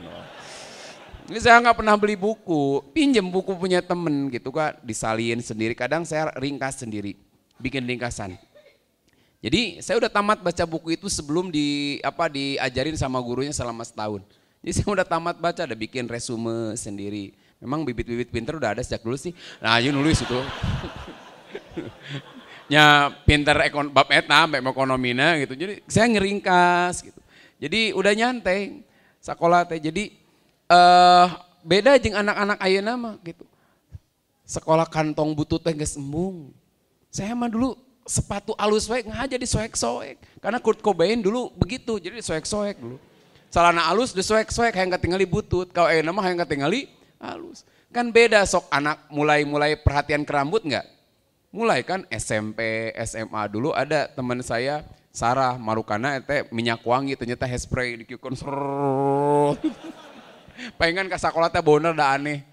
Ini saya nggak pernah beli buku, pinjem buku punya temen gitu kan, disalin sendiri. Kadang saya ringkas sendiri, bikin ringkasan. Jadi saya udah tamat baca buku itu sebelum diajarin sama gurunya selama setahun. Jadi saya udah tamat baca, ada bikin resume sendiri. Memang bibit-bibit pinter udah ada sejak dulu sih. Nah ayo nulis itu. Ya pinter bab eta, bab ekonomina gitu. Jadi saya ngeringkas gitu. Jadi udah nyantai sekolah teh. Jadi beda jeung anak-anak ayeuna mah gitu. Sekolah kantong butut teh geus embung. Saya mah dulu sepatu alus wae ngaja disoek-soek. Karena Kurt Cobain dulu begitu, jadi disoek-soek dulu. Celana alus disoek-soek hayang katingali butut, kau ayeuna mah hayang katingali alus. Kan beda sok anak mulai perhatian ke rambut enggak? Mulai kan SMP, SMA dulu ada teman saya Sarah Marukana teh minyak wangi ternyata hairspray dikiukun serrrr. Pengen ke sekolah teh bener dah aneh.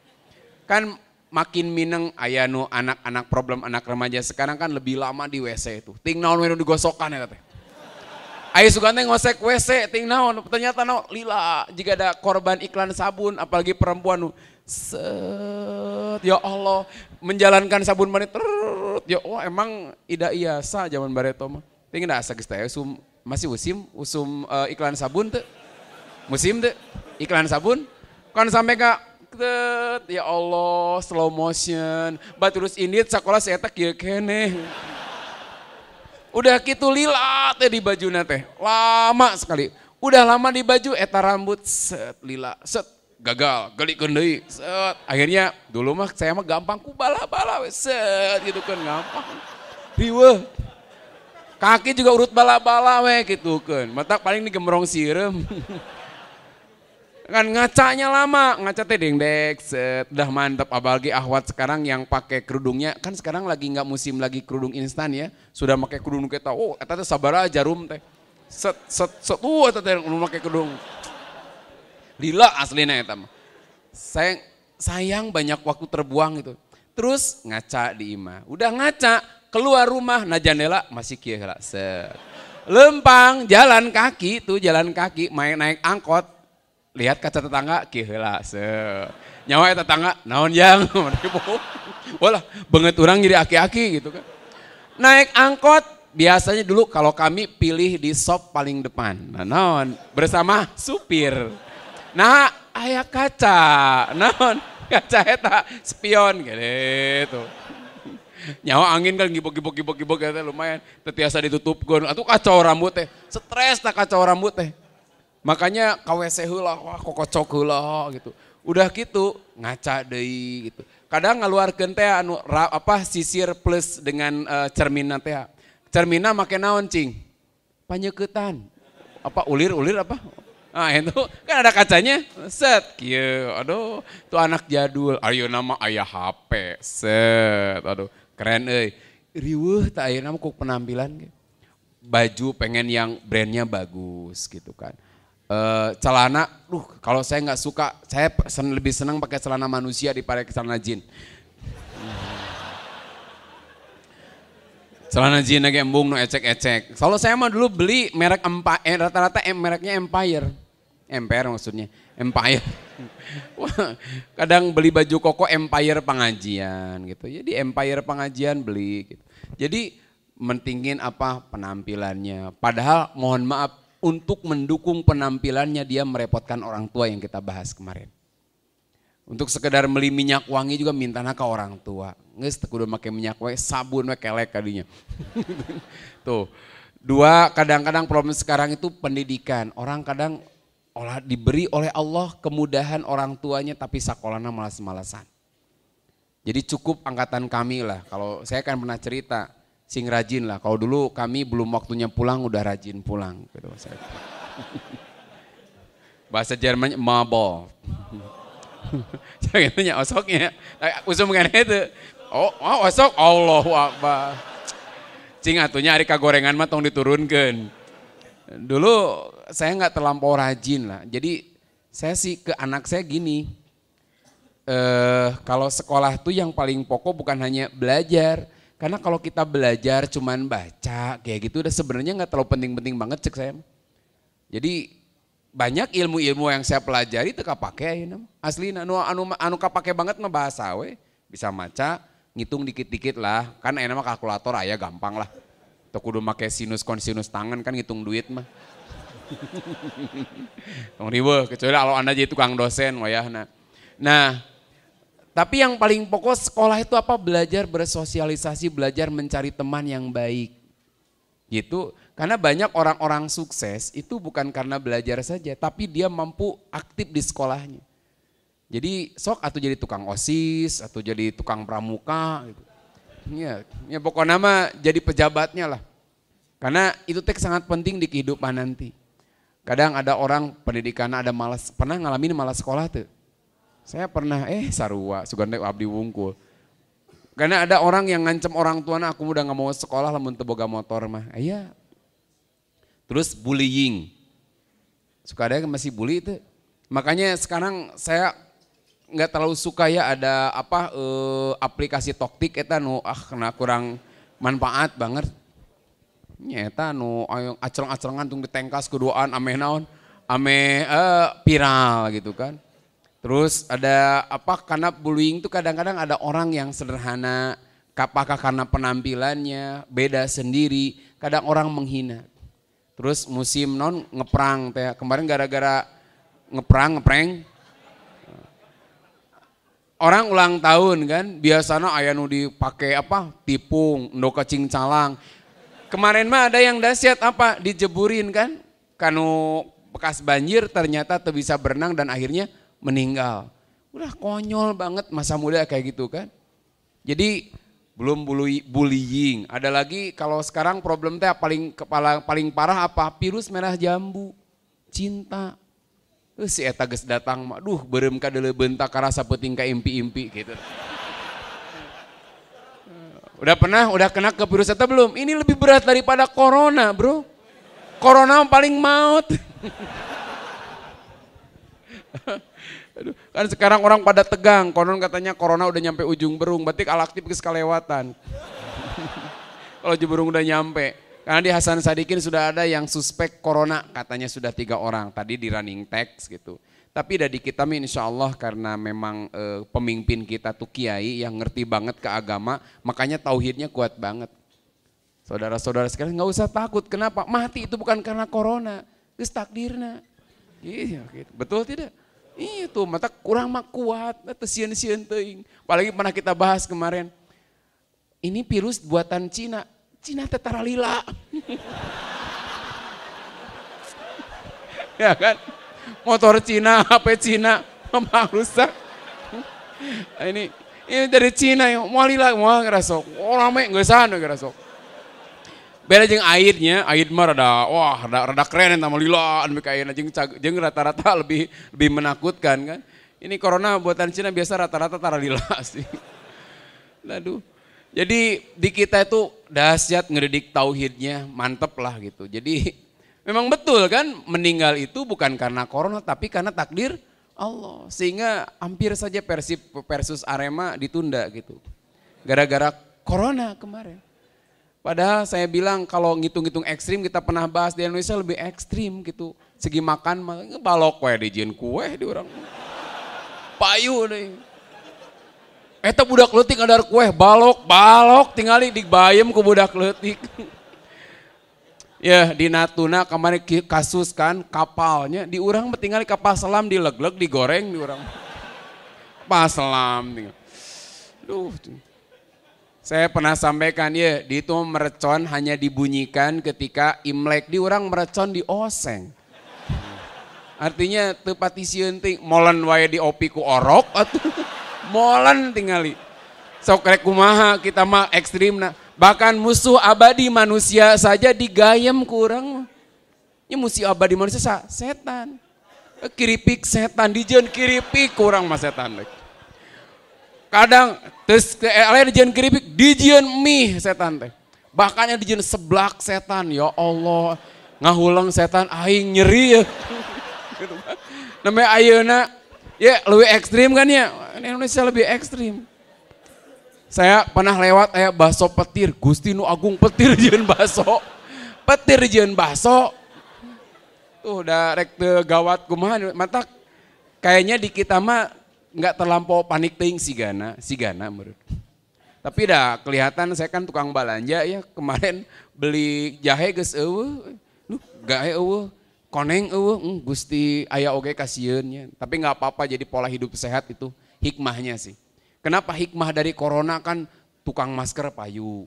Kan makin mineng aya nu anak-anak problem anak remaja sekarang kan lebih lama di WC itu. Ting naon we nu digosokan ya teh. Aya sugan teh ngosek WC ting naon ternyata naon lila jika ada korban iklan sabun apalagi perempuan nu set ya Allah menjalankan sabun mani ya emang ida iasa zaman bareto mah. Ting da asa geus teh masih usum iklan sabun teh. Musim teh iklan sabun kan sampai ke ya Allah slow motion baturus indit sekolah saya teh kieu keneh udah gitu lila teh di bajuna teh lama sekali udah lama di baju eta rambut set lila set gagal gelikeun deui set akhirnya dulu mah saya mah gampang ku bala-bala we set gitu kan gampang riweuh kaki juga urut bala-bala we gitu kan mata paling digemrong sirem kan ngacanya lama, ngaca teh dengdek, udah mantep apalagi ahwat sekarang yang pakai kerudungnya, kan sekarang lagi nggak musim lagi kerudung instan ya, sudah pakai kerudung kita, eta teh sabaraha jarum teh, eta teh nu pakai kerudung, lila aslina eta mah, sayang banyak waktu terbuang itu, terus ngaca di imah, udah ngaca keluar rumah, nah jendela masih kieu heula, lempang jalan kaki main naik angkot. Lihat kaca tetangga kieu heula nyawa eta tetangga naon jang walah beungeut urang jadi aki-aki gitu kan naik angkot biasanya dulu kalau kami pilih di sop paling depan nah naon bersama supir nah aya kaca naon kaca eta spion gitu nyawa angin kan gibok eta lumayan tetiasa ditutupkeun atuh kacau rambut teh stres tak kacau rambut teh makanya KWC heula wah kokocok heula gitu. Udah gitu ngaca deui gitu. Kadang ngaluarkeun teh anu sisir plus dengan cerminna teh. Cerminna make naon cing? Panyeuketan. Apa ulir apa? Nah itu kan ada kacanya. Set kieu. Aduh, tuh anak jadul. Ayeuna mah aya HP. Set. Aduh, keren euy. Riweuh teh ayeuna mah ku penampilan. Baju pengen yang brandnya bagus gitu kan. Celana, kalau saya nggak suka, saya lebih senang pakai celana manusia daripada celana jin. Celana jin lagi embung no ecek-ecek. Kalau saya mah dulu beli merek rata-rata mereknya Empire maksudnya Empire. Kadang beli baju koko Empire pengajian gitu. Jadi Empire pengajian beli gitu. Jadi mentingin apa penampilannya. Padahal mohon maaf untuk mendukung penampilannya dia merepotkan orang tua yang kita bahas kemarin. Untuk sekedar beli minyak wangi juga mintana ke orang tua. Nges kudu make minyak wangi, sabun we kelek kadinya. Tuh. Dua, kadang-kadang problem sekarang itu pendidikan. Orang kadang diberi oleh Allah kemudahan orang tuanya tapi sekolahnya malas-malasan. Jadi cukup angkatan kami lah. Kalau saya kan pernah cerita, sing rajin lah. Kalau dulu kami belum waktunya pulang udah rajin pulang. Gitu. Bahasa Jermannya mabol. Jangan osoknya. Usum kan itu. Oh osok Allahu Akbar. Cing atunya hari kagorengan mah tong diturunkan. Dulu saya nggak terlampau rajin lah. Jadi saya sih ke anak saya gini. Kalau sekolah tuh yang paling pokok bukan hanya belajar. Karena kalau kita belajar cuman baca kayak gitu udah sebenarnya nggak terlalu penting-penting banget cek saya. Jadi banyak ilmu-ilmu yang saya pelajari itu kapake ya, asli anu kapake banget mah bahasa we, bisa maca, ngitung dikit-dikit lah, kan enak mah kalkulator aya gampang lah. Tuh kudu make sinus kosinus tangan kan ngitung duit mah. Tong riweuh kecuali kalau Anda jadi tukang dosen wayahna. Nah, tapi yang paling pokok sekolah itu apa? Belajar bersosialisasi, belajar mencari teman yang baik. Gitu. Karena banyak orang-orang sukses itu bukan karena belajar saja, tapi dia mampu aktif di sekolahnya. Jadi sok atau jadi tukang OSIS, atau jadi tukang pramuka gitu. Ya pokoknya mah jadi pejabatnya lah. Karena itu sangat penting di kehidupan nanti. Kadang ada orang pendidikan ada malas, pernah ngalamin malas sekolah tuh. Saya pernah, sarua, sugande abdi wungkul. Karena ada orang yang ngancem orang tuanya, aku udah gak mau sekolah lamun teu boga motor mah. Iya. Terus bullying. Suka ada yang masih bully itu. Makanya sekarang saya nggak terlalu suka ya ada aplikasi Toktik eta kena kurang manfaat banget. Nyata acereng-acerengan tung ditengkas keduaan ame naon, ame viral gitu kan. Terus ada karena bullying itu kadang-kadang ada orang yang sederhana, apakah karena penampilannya beda sendiri, kadang orang menghina. Terus musim ngeprang teh, kemarin gara-gara ngeprank. Orang ulang tahun kan, biasanya aya nu dipake tipung, ndo kacing calang. Kemarin mah ada yang dahsyat dijeburin kan, kanu bekas banjir ternyata tuh bisa berenang dan akhirnya meninggal. Udah konyol banget masa muda kayak gitu kan. Jadi belum bullying. Ada lagi kalau sekarang problem teh paling parah virus merah jambu. Cinta. Si eta geus datang mah beureum ka deuleu bentak karasa peuting ka impi-impi gitu. Udah kena ke virus eta belum? Ini lebih berat daripada corona, Bro. Corona paling maut. Aduh, kan sekarang orang pada tegang, konon katanya corona udah nyampe ujung berung, berarti alaktif geus kalewatan. Kalau Jeberung udah nyampe, karena di Hasan Sadikin sudah ada yang suspek corona, katanya sudah 3 orang, tadi di running text gitu. Tapi dari kita insya Allah karena memang pemimpin kita tuh kiai yang ngerti banget ke agama, makanya tauhidnya kuat banget. Saudara-saudara sekalian nggak usah takut, kenapa? Mati itu bukan karena corona, geus takdirna. Iya, gitu. Betul tidak? Iya tuh, mata kurang mah kuat, sieun-sieun teuing. Apalagi pernah kita bahas kemarin. Ini virus buatan Cina. Cina teh tara lila. Ya kan? Motor Cina, HP Cina, memang rusak. Ini dari Cina yang mau lila, mau ngerasok. Orang mah geus ngerasok. Beda jeung airnya, air mah rada keren sama lila, anu kayak jeung rata-rata lebih menakutkan kan. Ini corona buatan Cina biasa rata-rata tara lila sih. Aduh. Jadi di kita itu dahsyat ngedidik tauhidnya, mantep lah gitu. Jadi memang betul kan meninggal itu bukan karena corona tapi karena takdir Allah. Sehingga hampir saja Persib versus Arema ditunda gitu. Gara-gara corona kemarin. Padahal saya bilang kalau ngitung-ngitung ekstrim kita pernah bahas di Indonesia lebih ekstrim gitu. Segi makan mah balok we dijieun kue di orang. Payu deh. Eta budak leutik ngadar kue balok tingali dibayem ku budak leutik. Ya di Natuna kemarin kasus kan kapalnya di urang tinggal kapal selam dileg-leg digoreng di urang. Kapal selam tinggal. Duh. Saya pernah sampaikan ya, di itu merecon hanya dibunyikan ketika Imlek, di urang merecon di oseng. Artinya tepat isieun teh molen wae di opi ku orok atuh. Molen tingali. Sok rek kumaha kita mah ekstrimna. Bahkan musuh abadi manusia saja digayem ku urang. Ya musuh abadi manusia setan. Kiripik setan dijieun kiripik ku urang mah setan. Kadang terus lain dijieun kiripik dijieun mie setan teh. Bahkan dijieun seblak setan. Ya Allah, ngahulang setan aing nyeri ya. Namanya ayeuna ya lebih ekstrim kan ya. Indonesia lebih ekstrim. Saya pernah lewat bakso petir, Gusti nu Agung petir jeung bakso. Petir jeung bakso. Tuh udah rek teu gawat kumaha mata kayaknya di kita mah enggak terlampau panik teuing sigana menurut. Tapi dah kelihatan saya kan tukang balanja ya, kemarin beli jahe geus eueuh. Lu gae eueuh. Koneng Gusti aya oge kasieunnya. Tapi nggak apa-apa, jadi pola hidup sehat itu hikmahnya sih. Kenapa hikmah dari corona kan tukang masker payu.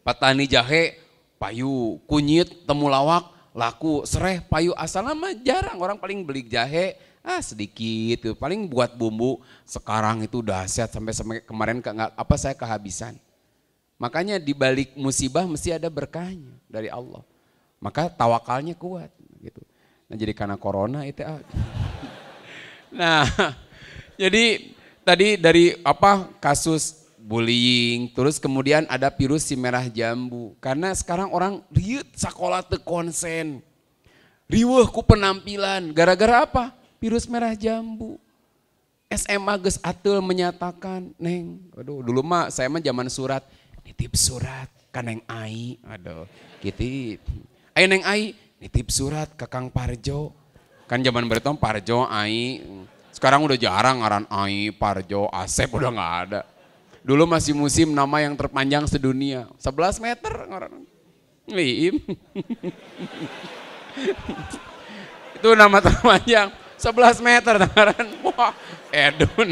Petani jahe payu, kunyit temulawak laku, sereh payu, asalnya mah jarang orang paling beli jahe sedikit tuh. Paling buat bumbu sekarang itu dahsyat sampai kemarin saya kehabisan. Makanya di balik musibah mesti ada berkahnya dari Allah. Maka tawakalnya kuat. Gitu. Nah jadi karena corona itu nah jadi tadi dari kasus bullying, terus kemudian ada virus si merah jambu, karena sekarang orang riut sekolah teu konsen, riweuh ku penampilan, gara-gara apa? Virus merah jambu. SMA geus ateul menyatakan, Neng, aduh dulu mah saya mah zaman surat, nitip surat ka Neng Ai, aduh gitu. Ayo Neng Ai, nitip surat ke Kang Parjo. Kan zaman bertom Parjo, Ai. Sekarang udah jarang ngaran Ai, Parjo, Asep udah gak ada. Dulu masih musim nama yang terpanjang sedunia. 11 meter ngaran. Liim. Itu nama terpanjang. 11 meter ngaran. Wah, edun.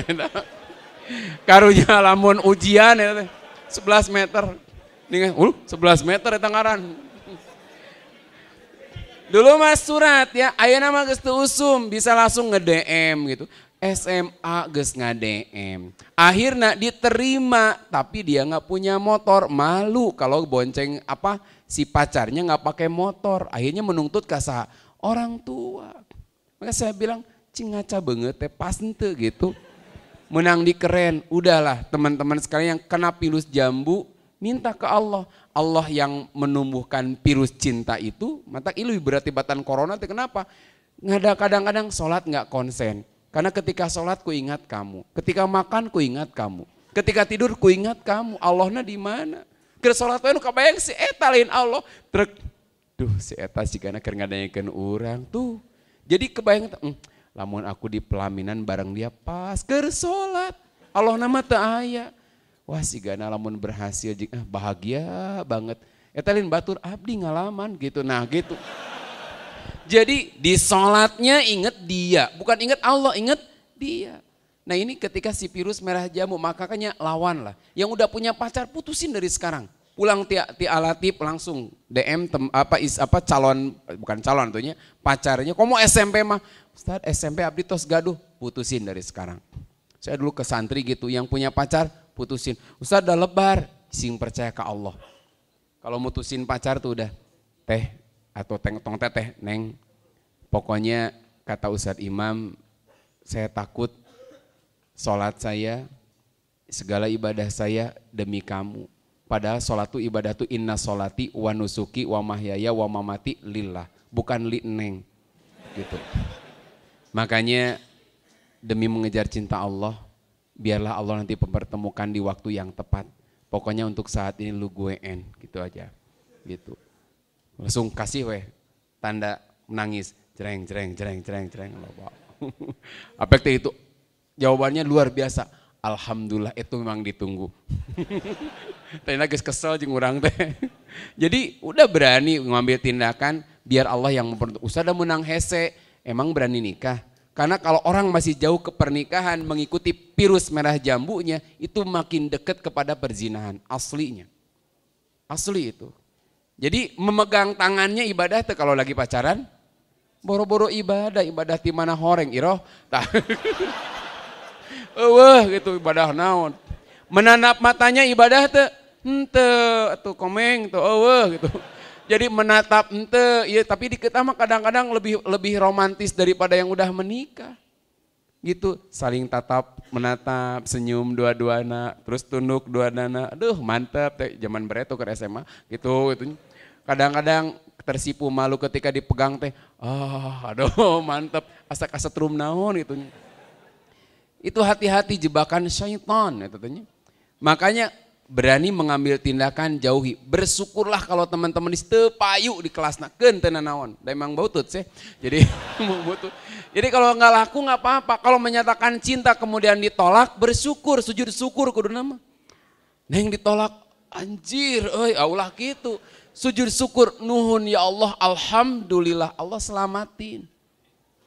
Karunya lamun ujian ya. 11 meter. 11 meter itu ngaran. Dulu mas surat ya, ayeuna mah geus teu usum, bisa langsung nge-DM gitu. SMA geus nge-DM. Akhirnya diterima, tapi dia nggak punya motor, malu kalau bonceng si pacarnya nggak pakai motor. Akhirnya menuntut ke orang tua. Maka saya bilang, cing ngaca banget teh pas ente gitu. Menang di keren, udahlah teman-teman sekalian yang kena virus jambu, minta ke Allah. Allah yang menumbuhkan virus cinta itu, mata ilu berarti batan corona itu kenapa? Ngada kadang-kadang sholat nggak konsen. Karena ketika sholat ku ingat kamu, ketika makan ku ingat kamu, ketika tidur ku ingat kamu. Allahna di mana? Keur sholat we nu kabayang si eta lain Allah. Trek, duh si eta sigana keur ngadayekeun urang tuh. Jadi kebayang lamun aku di pelaminan bareng dia pas keur sholat. Allahna mah teu aya. Wah sigana lamun berhasil bahagia banget. Eta lain batur abdi ngalaman gitu. Nah gitu. Jadi di sholatnya inget dia, bukan inget Allah, inget dia. Nah ini ketika si virus merah jambu, makanya lawan lah. Yang udah punya pacar putusin dari sekarang. Pulang ti Alatif langsung DM calon, bukan calon tentunya, pacarnya. Komo SMP mah, Ustaz SMP abdi tos gaduh, putusin dari sekarang. Saya dulu ke santri gitu, yang punya pacar putusin. Ustaz udah lebar, sing percaya ke Allah. Kalau mutusin pacar tuh udah teh atau tong teteh Neng. Pokoknya kata Ustaz Imam, saya takut sholat saya, segala ibadah saya demi kamu. Padahal sholat itu ibadah itu inna sholati wa nusuki wa mahyaya wa mamati lillah. Bukan li Neng. Gitu. Makanya demi mengejar cinta Allah, biarlah Allah nanti mempertemukan di waktu yang tepat. Pokoknya untuk saat ini lu gue gitu aja. Gitu. Langsung kasih tanda menangis. Cereng. Apa itu? Jawabannya luar biasa. Alhamdulillah itu memang ditunggu. Tadi geus kesel jeung urang teh. Jadi udah berani ngambil tindakan biar Allah yang memperuntukkan. Ustaz udah menang hese, emang berani nikah? Karena kalau orang masih jauh ke pernikahan mengikuti virus merah jambunya itu makin dekat kepada perzinahan aslinya. Asli itu. Jadi memegang tangannya ibadah tuh kalau lagi pacaran. Boro-boro ibadah di mana horeng iroh. Gitu ibadah naon. Menatap matanya ibadah tuh henteu atuh komeng tuh gitu. Jadi menatap henteu iya tapi di kita mah kadang-kadang lebih romantis daripada yang udah menikah. Gitu, saling tatap, menatap, senyum dua-duana, terus tunduk dua-duana. Aduh, mantap teh zaman bereto ke SMA gitu. Kadang-kadang tersipu malu ketika dipegang teh. Aduh, mantap, asak-asetrum naon gitu. Itu hati-hati jebakan syaitan ya tentunya. Makanya berani mengambil tindakan jauhi. Bersyukurlah kalau teman-teman teu payu di kelasna keun teu nanaon. Da emang bautut sih. Jadi Jadi kalau nggak laku nggak apa-apa. Kalau menyatakan cinta kemudian ditolak, bersyukur, sujud syukur kudu nama. Neng ditolak, anjir, aulah gitu. Sujud syukur, nuhun ya Allah, alhamdulillah Allah selamatin.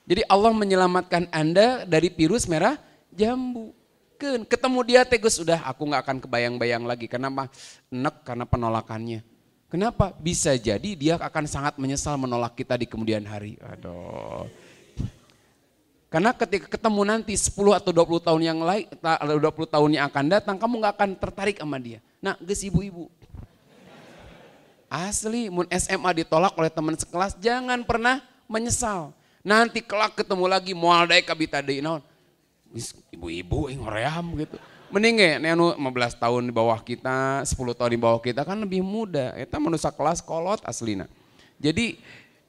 Jadi Allah menyelamatkan Anda dari virus merah jambu. Ketemu dia tegus udah aku nggak akan kebayang-bayang lagi. Kenapa? Enek karena penolakannya. Kenapa? Bisa jadi dia akan sangat menyesal menolak kita di kemudian hari. Aduh. Karena ketika ketemu nanti 10 atau 20 tahun yang lain, 20 tahun yang akan datang, kamu nggak akan tertarik sama dia. Nah, geus ibu-ibu. Asli, mun SMA ditolak oleh teman sekelas, jangan pernah menyesal. Nanti kelak ketemu lagi, moal daek kabita deui naon. Ibu-ibu ngoream gitu. Mending ge anu 15 tahun di bawah kita, 10 tahun di bawah kita kan lebih muda. Eta manusia kelas kolot aslina. Jadi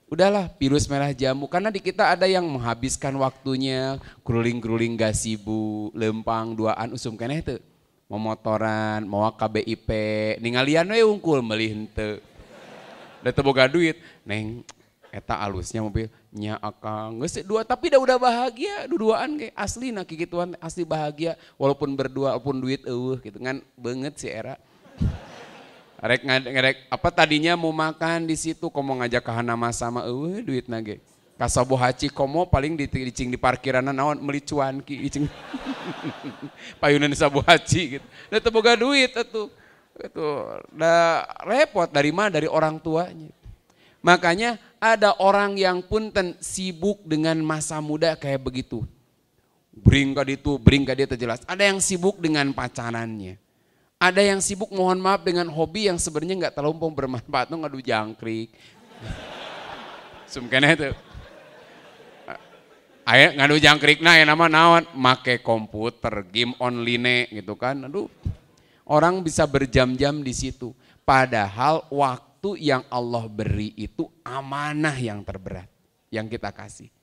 udahlah virus merah jambu karena di kita ada yang menghabiskan waktunya gruling-gruling gasibu, lempang, duaan usum keneh teu. Momotoran, mau KBIP, ningalian we unggul meulih henteu. Da teu boga duit, neng eta alusnya mobil nya akang geus dua tapi udah bahagia duduaan ge asli nah kikituan asli bahagia walaupun berdua walaupun duit gitu kan banget si era. Rek apa tadinya mau makan di situ komo ngajak ka Hanama sama duit nage. Ka Sabu Haci komo paling dicing di parkiran naon meuli cuanki dicing. Payunan Sabu Haci gitu. Da teu boga duit atuh. Itu da repot dari mana dari orang tuanya. Makanya ada orang yang punten sibuk dengan masa muda kayak begitu. Bring ka dia terjelas. Ada yang sibuk dengan pacarannya. Ada yang sibuk mohon maaf dengan hobi yang sebenarnya nggak terlalu bermanfaat. Ngadu jangkrik. Sumkena itu. Ayo ngadu jangkrik ya nama naon. Make komputer, game online gitu kan. Aduh. Orang bisa berjam-jam di situ. Padahal waktu yang Allah beri itu amanah yang terberat yang kita kasih.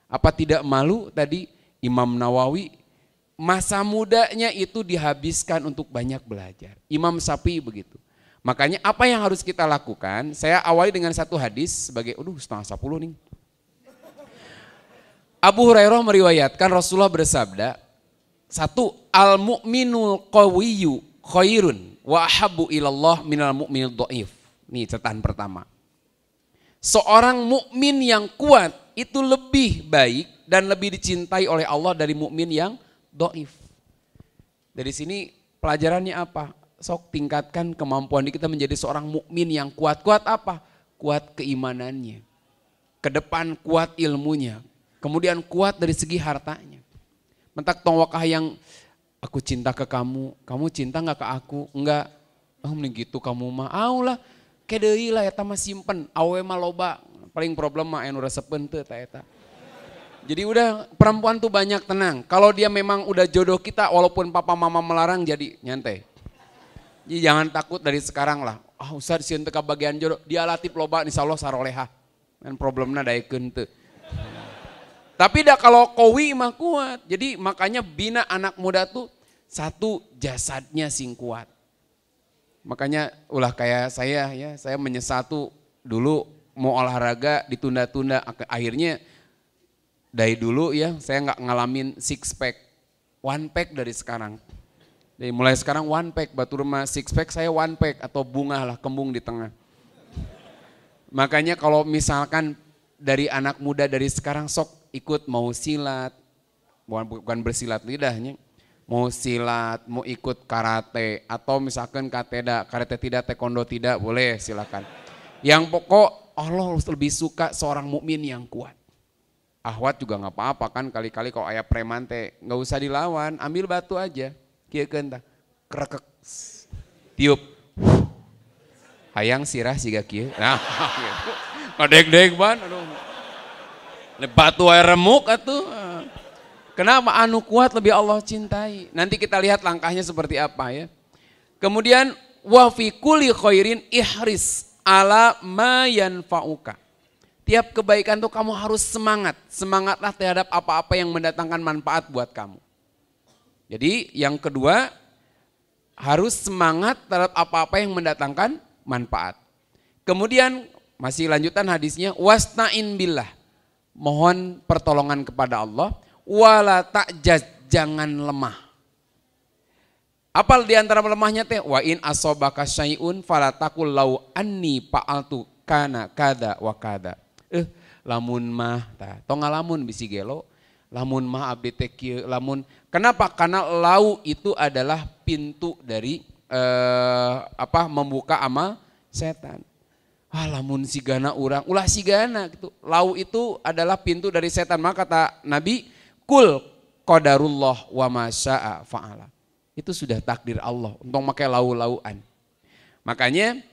Apa tidak malu tadi Imam Nawawi masa mudanya itu dihabiskan untuk banyak belajar. Imam Syafi'i begitu. Makanya apa yang harus kita lakukan? Saya awali dengan satu hadis sebagai 9:30 nih. Abu Hurairah meriwayatkan Rasulullah bersabda, satu al-mu'minul qawiyyu khairun wa ahabbu ilallah minal mu'minil dhaif. Nih catatan pertama. Seorang mukmin yang kuat itu lebih baik dan lebih dicintai oleh Allah dari mukmin yang dhaif. Dari sini pelajarannya apa? Sok tingkatkan kemampuan kita menjadi seorang mukmin yang kuat. Kuat apa? Kuat keimanannya. Ke depan kuat ilmunya. Kemudian kuat dari segi hartanya. Mentak tongwakah yang aku cinta ke kamu cinta nggak ke aku? Enggak. Mending gitu kamu mah. Aulah. Kedeui lah eta mah simpen, awe mah loba, paling problem mah anu resepen teu eta eta. Jadi udah perempuan tuh banyak tenang. Kalau dia memang udah jodoh kita walaupun papa mama melarang jadi nyantai. Jadi jangan takut dari sekarang lah. Usah sieun teu bagian jodoh, dia latip loba insyaallah saroleha. Dan problemna daekeun teu. Tapi dah kalau kowi mah kuat. Jadi makanya bina anak muda tuh satu jasadnya sing kuat. Makanya ulah kayak saya ya, saya menyesal tuh dulu mau olahraga ditunda-tunda, akhirnya dari dulu ya saya nggak ngalamin six pack, one pack dari sekarang. Dari mulai sekarang one pack, batu rumah six pack saya one pack atau bunga lah kembung di tengah. Makanya kalau misalkan dari anak muda dari sekarang sok ikut mau silat, bukan bersilat lidahnya, mau silat, mau ikut karate, atau misalkan karate tidak, taekwondo tidak, boleh silakan. Yang pokok Allah lebih suka seorang mukmin yang kuat. Ahwat juga nggak apa-apa kan, kali-kali kalau ayah preman teh nggak usah dilawan, ambil batu aja, kieu keun tah, krekek, tiup, hayang sirah siga kieu, nah, kadek-dek ban, aduh, batu air remuk atuh. Kenapa anu kuat lebih Allah cintai? Nanti kita lihat langkahnya seperti apa ya. Kemudian wa fi kulli khairin ihris ala ma yanfa'uka. Tiap kebaikan tuh kamu harus semangat. Semangatlah terhadap apa-apa yang mendatangkan manfaat buat kamu. Jadi yang kedua, harus semangat terhadap apa-apa yang mendatangkan manfaat. Kemudian masih lanjutan hadisnya, wasta'in billah. Mohon pertolongan kepada Allah. Wala ta'jaz, jangan lemah. Apal diantara lemahnya teh, wa in asobaka syai'un falatakul lau anni fa'altu kana kada wa kada. Lamun mah tong ngalamun bisi gelo, lamun mah abdi teh kieu, lamun kenapa? Karena lau itu adalah pintu dari membuka amal setan. Lamun sigana urang, ulah sigana gitu. Lau itu adalah pintu dari setan. Maka kata Nabi, kul qadarullah wa ma syaa fa'ala. Itu sudah takdir Allah untuk pakai lau-lauan. Makanya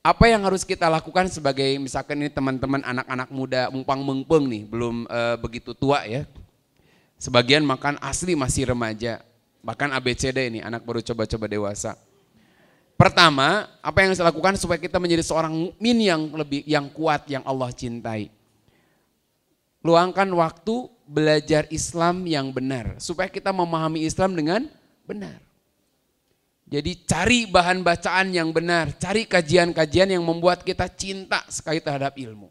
apa yang harus kita lakukan sebagai misalkan ini teman-teman anak-anak muda mumpang-mumpeng nih, belum begitu tua ya. Sebagian makan asli masih remaja, bahkan ABCD ini anak baru coba-coba dewasa. Pertama, apa yang harus lakukan supaya kita menjadi seorang mukmin yang kuat, yang Allah cintai. Luangkan waktu belajar Islam yang benar, supaya kita memahami Islam dengan benar. Jadi cari bahan bacaan yang benar, cari kajian-kajian yang membuat kita cinta sekali terhadap ilmu.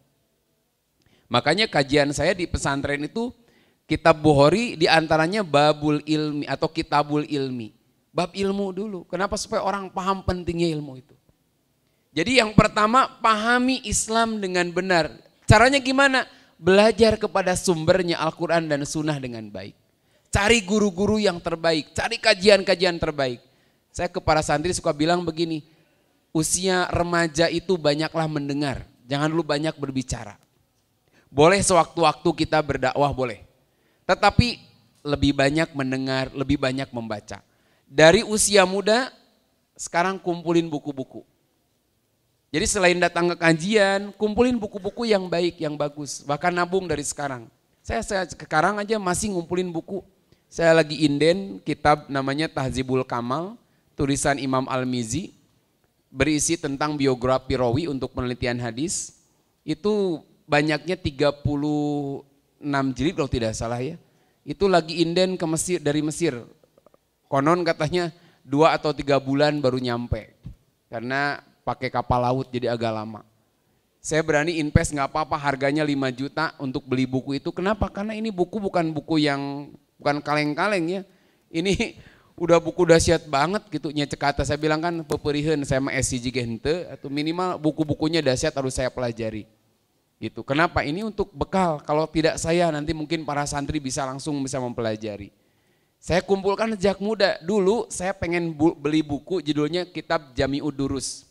Makanya kajian saya di pesantren itu kitab Bukhari diantaranya babul ilmi atau kitabul ilmi. Bab ilmu dulu, kenapa? Supaya orang paham pentingnya ilmu itu. Jadi yang pertama pahami Islam dengan benar. Caranya gimana? Belajar kepada sumbernya Al-Quran dan Sunnah dengan baik. Cari guru-guru yang terbaik, cari kajian-kajian terbaik. Saya ke para santri suka bilang begini, usia remaja itu banyaklah mendengar, jangan dulu banyak berbicara. Boleh sewaktu-waktu kita berdakwah boleh, tetapi lebih banyak mendengar, lebih banyak membaca. Dari usia muda, sekarang kumpulin buku-buku. Jadi selain datang ke kajian, kumpulin buku-buku yang baik, yang bagus, bahkan nabung dari sekarang. Saya sekarang aja masih ngumpulin buku. Saya lagi inden kitab namanya Tahzibul Kamal, tulisan Imam Al-Mizi, berisi tentang biografi rawi untuk penelitian hadis. Itu banyaknya 36 jilid kalau tidak salah ya. Itu lagi inden ke Mesir, dari Mesir. Konon katanya 2 atau 3 bulan baru nyampe. Karena pakai kapal laut jadi agak lama. Saya berani invest nggak apa-apa, harganya 5 juta untuk beli buku itu. Kenapa? Karena ini buku bukan buku yang, bukan kaleng-kaleng ya. Ini udah buku dahsyat banget gitu, nya cekata saya bilang kan peperiheun saya mah SCG henteu atau minimal buku-bukunya dahsyat harus saya pelajari. Gitu. Kenapa? Ini untuk bekal. Kalau tidak saya nanti mungkin para santri bisa langsung bisa mempelajari. Saya kumpulkan sejak muda. Dulu saya pengen beli buku judulnya Kitab Jami'ud Durus.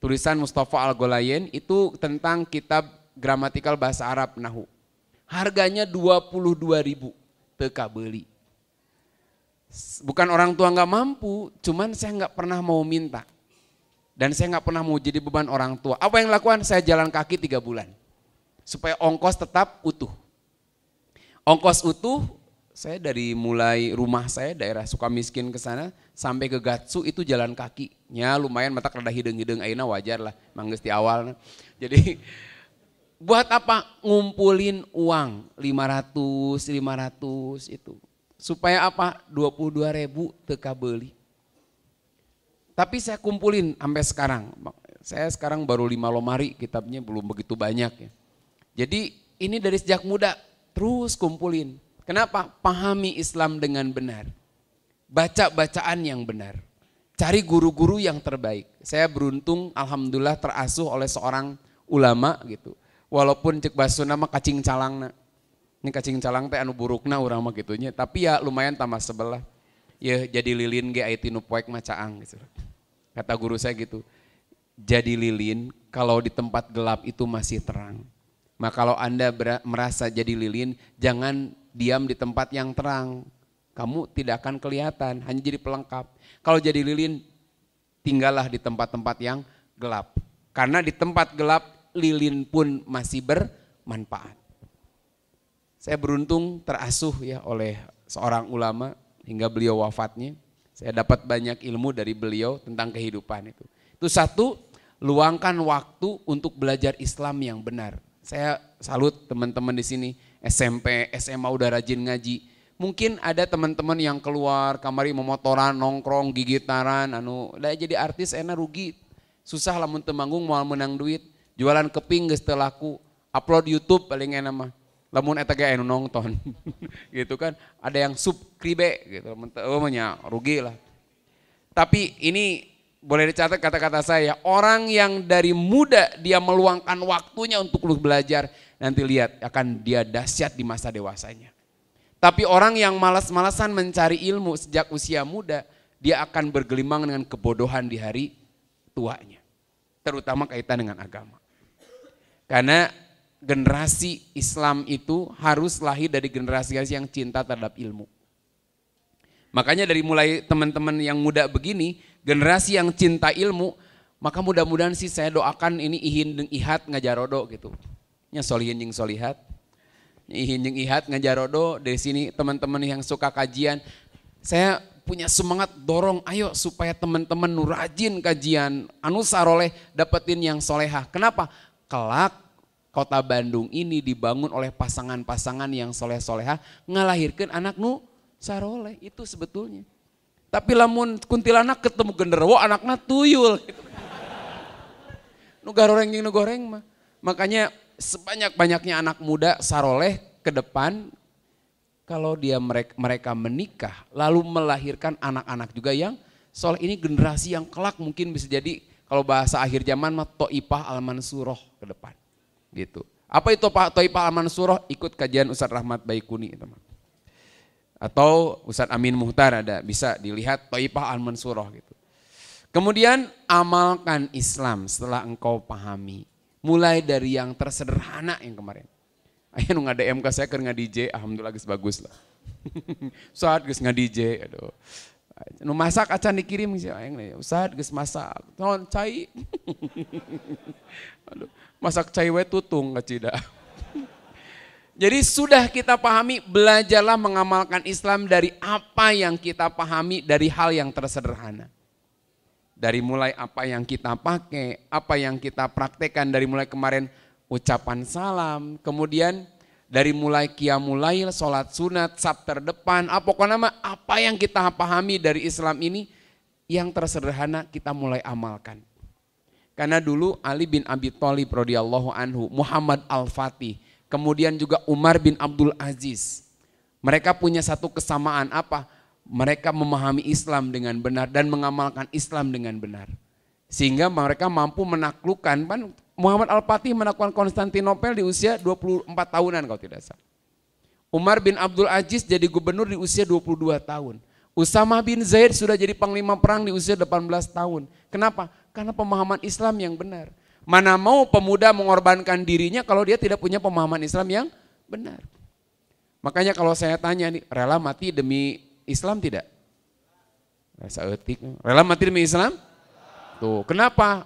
Tulisan Mustafa Al-Gholayen itu tentang kitab gramatikal bahasa Arab Nahwu. Harganya 22.000 teu kabeli. Bukan orang tua nggak mampu, cuman saya nggak pernah mau minta. Dan saya nggak pernah mau jadi beban orang tua. Apa yang lakukan? Saya jalan kaki 3 bulan. Supaya ongkos tetap utuh. Ongkos utuh, saya dari mulai rumah saya daerah Sukamiskin ke sana sampai ke Gatsu itu jalan kaki. Ya lumayan matak rada hidung-hidung ayeuna wajar lah, manggeus di awal. Jadi buat apa? Ngumpulin uang 500 itu. Supaya apa? 22.000 teu kabeli. Tapi saya kumpulin sampai sekarang. Saya sekarang baru 5 lemari, kitabnya belum begitu banyak ya. Jadi ini dari sejak muda terus kumpulin. Kenapa? Pahami Islam dengan benar. Baca bacaan yang benar. Cari guru-guru yang terbaik. Saya beruntung alhamdulillah terasuh oleh seorang ulama gitu. Walaupun cek basuna mah kacing calangna. Ini kacing calang teh anu burukna urang mah gitunya, tapi ya lumayan tambah sebelah. Ya jadi lilin ge aya tinu poek mah caang gitu. Kata guru saya gitu. Jadi lilin kalau di tempat gelap itu masih terang. Maka kalau Anda merasa jadi lilin, jangan diam di tempat yang terang. Kamu tidak akan kelihatan, hanya jadi pelengkap. Kalau jadi lilin, tinggallah di tempat-tempat yang gelap. Karena di tempat gelap, lilin pun masih bermanfaat. Saya beruntung terasuh ya oleh seorang ulama hingga beliau wafatnya. Saya dapat banyak ilmu dari beliau tentang kehidupan itu. Itu satu, luangkan waktu untuk belajar Islam yang benar. Saya salut teman-teman di sini SMP, SMA udah rajin ngaji. Mungkin ada teman-teman yang keluar kamari memotoran, nongkrong, gigitaran, udah jadi artis enak rugi. Susah lamun teu manggung moal menang duit. Jualan keping geus teu laku. Upload YouTube paling enak mah. Lamun eta ge anu nonton. Gitu kan. Ada yang subscribe gitu. Rugi lah. Tapi ini boleh dicatat kata-kata saya, orang yang dari muda dia meluangkan waktunya untuk belajar, nanti lihat akan dia dahsyat di masa dewasanya. Tapi orang yang malas-malasan mencari ilmu sejak usia muda, dia akan bergelimang dengan kebodohan di hari tuanya. Terutama kaitan dengan agama. Karena generasi Islam itu harus lahir dari generasi yang cinta terhadap ilmu. Makanya dari mulai teman-teman yang muda begini, generasi yang cinta ilmu, maka mudah-mudahan sih saya doakan ini ihin jeung ihat ngajarodo gitu. Nya solihin jeung solihat. Ihin jeung ihat ngajarodo dari sini teman-teman yang suka kajian. Saya punya semangat dorong ayo supaya teman-teman nu rajin kajian, anu saroleh dapetin yang solehah. Kenapa? Kelak kota Bandung ini dibangun oleh pasangan-pasangan yang soleh-solehah ngalahirkeun anak nu saroleh, itu sebetulnya. Tapi lamun kuntilanak ketemu genderuwo anakna tuyul. Nu garoreng jeung nu goreng mah. Makanya sebanyak-banyaknya anak muda saroleh ke depan kalau dia mereka menikah lalu melahirkan anak-anak juga yang soleh, ini generasi yang kelak mungkin bisa jadi kalau bahasa akhir zaman mah Thoifah al-Mansuroh ke depan. Gitu. Apa itu Thoifah al-Mansuroh? Ikut kajian Ustadz Rahmat Baikuni teman. Atau Ustadz Amin Muhtar ada, bisa dilihat Thoifah al-Mansuroh gitu. Kemudian amalkan Islam setelah engkau pahami. Mulai dari yang tersederhana yang kemarin. Ayo nu nge-DM ke saya keur nge-DJ, alhamdulillah geus bagus lah. Ustadz geus nge-DJ, aduh. Nu masak acan dikirim sih aing Ustadz geus masak. Naon cai? Aduh, masak cai we tutung kacida. Jadi sudah kita pahami, belajarlah mengamalkan Islam dari apa yang kita pahami dari hal yang tersederhana. Dari mulai apa yang kita pakai, apa yang kita praktekkan dari mulai kemarin ucapan salam, kemudian dari mulai qiyamul lail, sholat sunat, sab terdepan, pokoknya apa yang kita pahami dari Islam ini yang tersederhana kita mulai amalkan. Karena dulu Ali bin Abi Thalib radhiyallahu anhu, Muhammad Al-Fatih, kemudian juga Umar bin Abdul Aziz. Mereka punya satu kesamaan apa? Mereka memahami Islam dengan benar dan mengamalkan Islam dengan benar. Sehingga mereka mampu menaklukkan, Muhammad Al-Fatih menaklukkan Konstantinopel di usia 24 tahunan kalau tidak salah. Umar bin Abdul Aziz jadi gubernur di usia 22 tahun. Usama bin Zaid sudah jadi panglima perang di usia 18 tahun. Kenapa? Karena pemahaman Islam yang benar. Mana mau pemuda mengorbankan dirinya kalau dia tidak punya pemahaman Islam yang benar. Makanya kalau saya tanya nih, rela mati demi Islam tidak? Rasa etik. Rela mati demi Islam? Tuh, kenapa?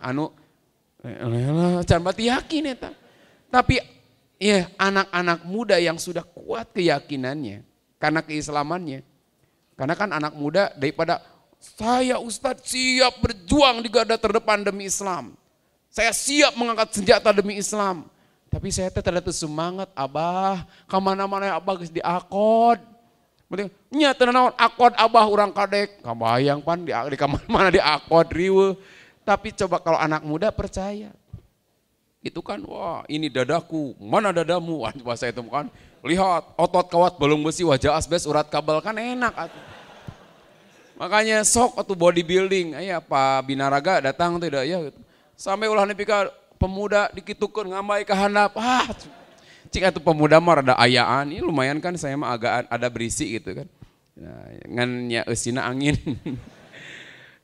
Can mati yakin eta. Tapi ya anak-anak muda yang sudah kuat keyakinannya karena keislamannya. Karena kan anak muda daripada saya Ustadz siap berjuang di garda terdepan demi Islam. Saya siap mengangkat senjata demi Islam. Tapi saya tidak semangat Abah. Kemana-mana Abah geus diakod. Nya teu naon akod Abah urang kadek. Kabayang pan di mana diakod riweuh. Tapi coba kalau anak muda percaya. Itu kan wah ini dadaku, mana dadamu? Wah bahasa itu kan. Lihat otot kawat belum besi wajah asbes urat kabel kan enak atuh. Makanya sok atau bodybuilding, Pak Binaraga datang tidak ya gitu. Sampai ulah nepi ka pemuda dikitukeun ngambai ka handap. Cik atuh pemuda mah rada ayaan. Ini lumayan kan saya mah agak ada berisi gitu kan. Nah, ngan nya eusina angin.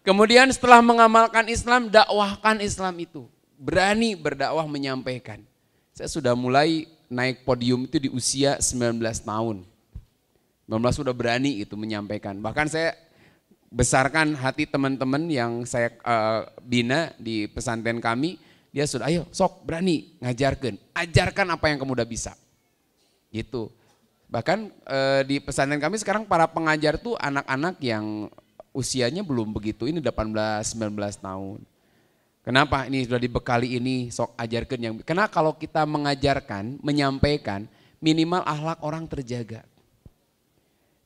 Kemudian setelah mengamalkan Islam, dakwahkan Islam itu. Berani berdakwah menyampaikan. Saya sudah mulai naik podium itu di usia 19 tahun. 19 sudah berani itu menyampaikan. Bahkan saya besarkan hati teman-teman yang saya bina di pesantren kami. Dia sudah, ayo sok berani ngajarkan. Ajarkan apa yang kamu udah bisa. Gitu. Bahkan di pesantren kami sekarang para pengajar tuh anak-anak yang usianya belum begitu. Ini 18-19 tahun. Kenapa? Ini sudah dibekali ini sok ajarkan yang. Karena kalau kita mengajarkan, menyampaikan, minimal akhlak orang terjaga.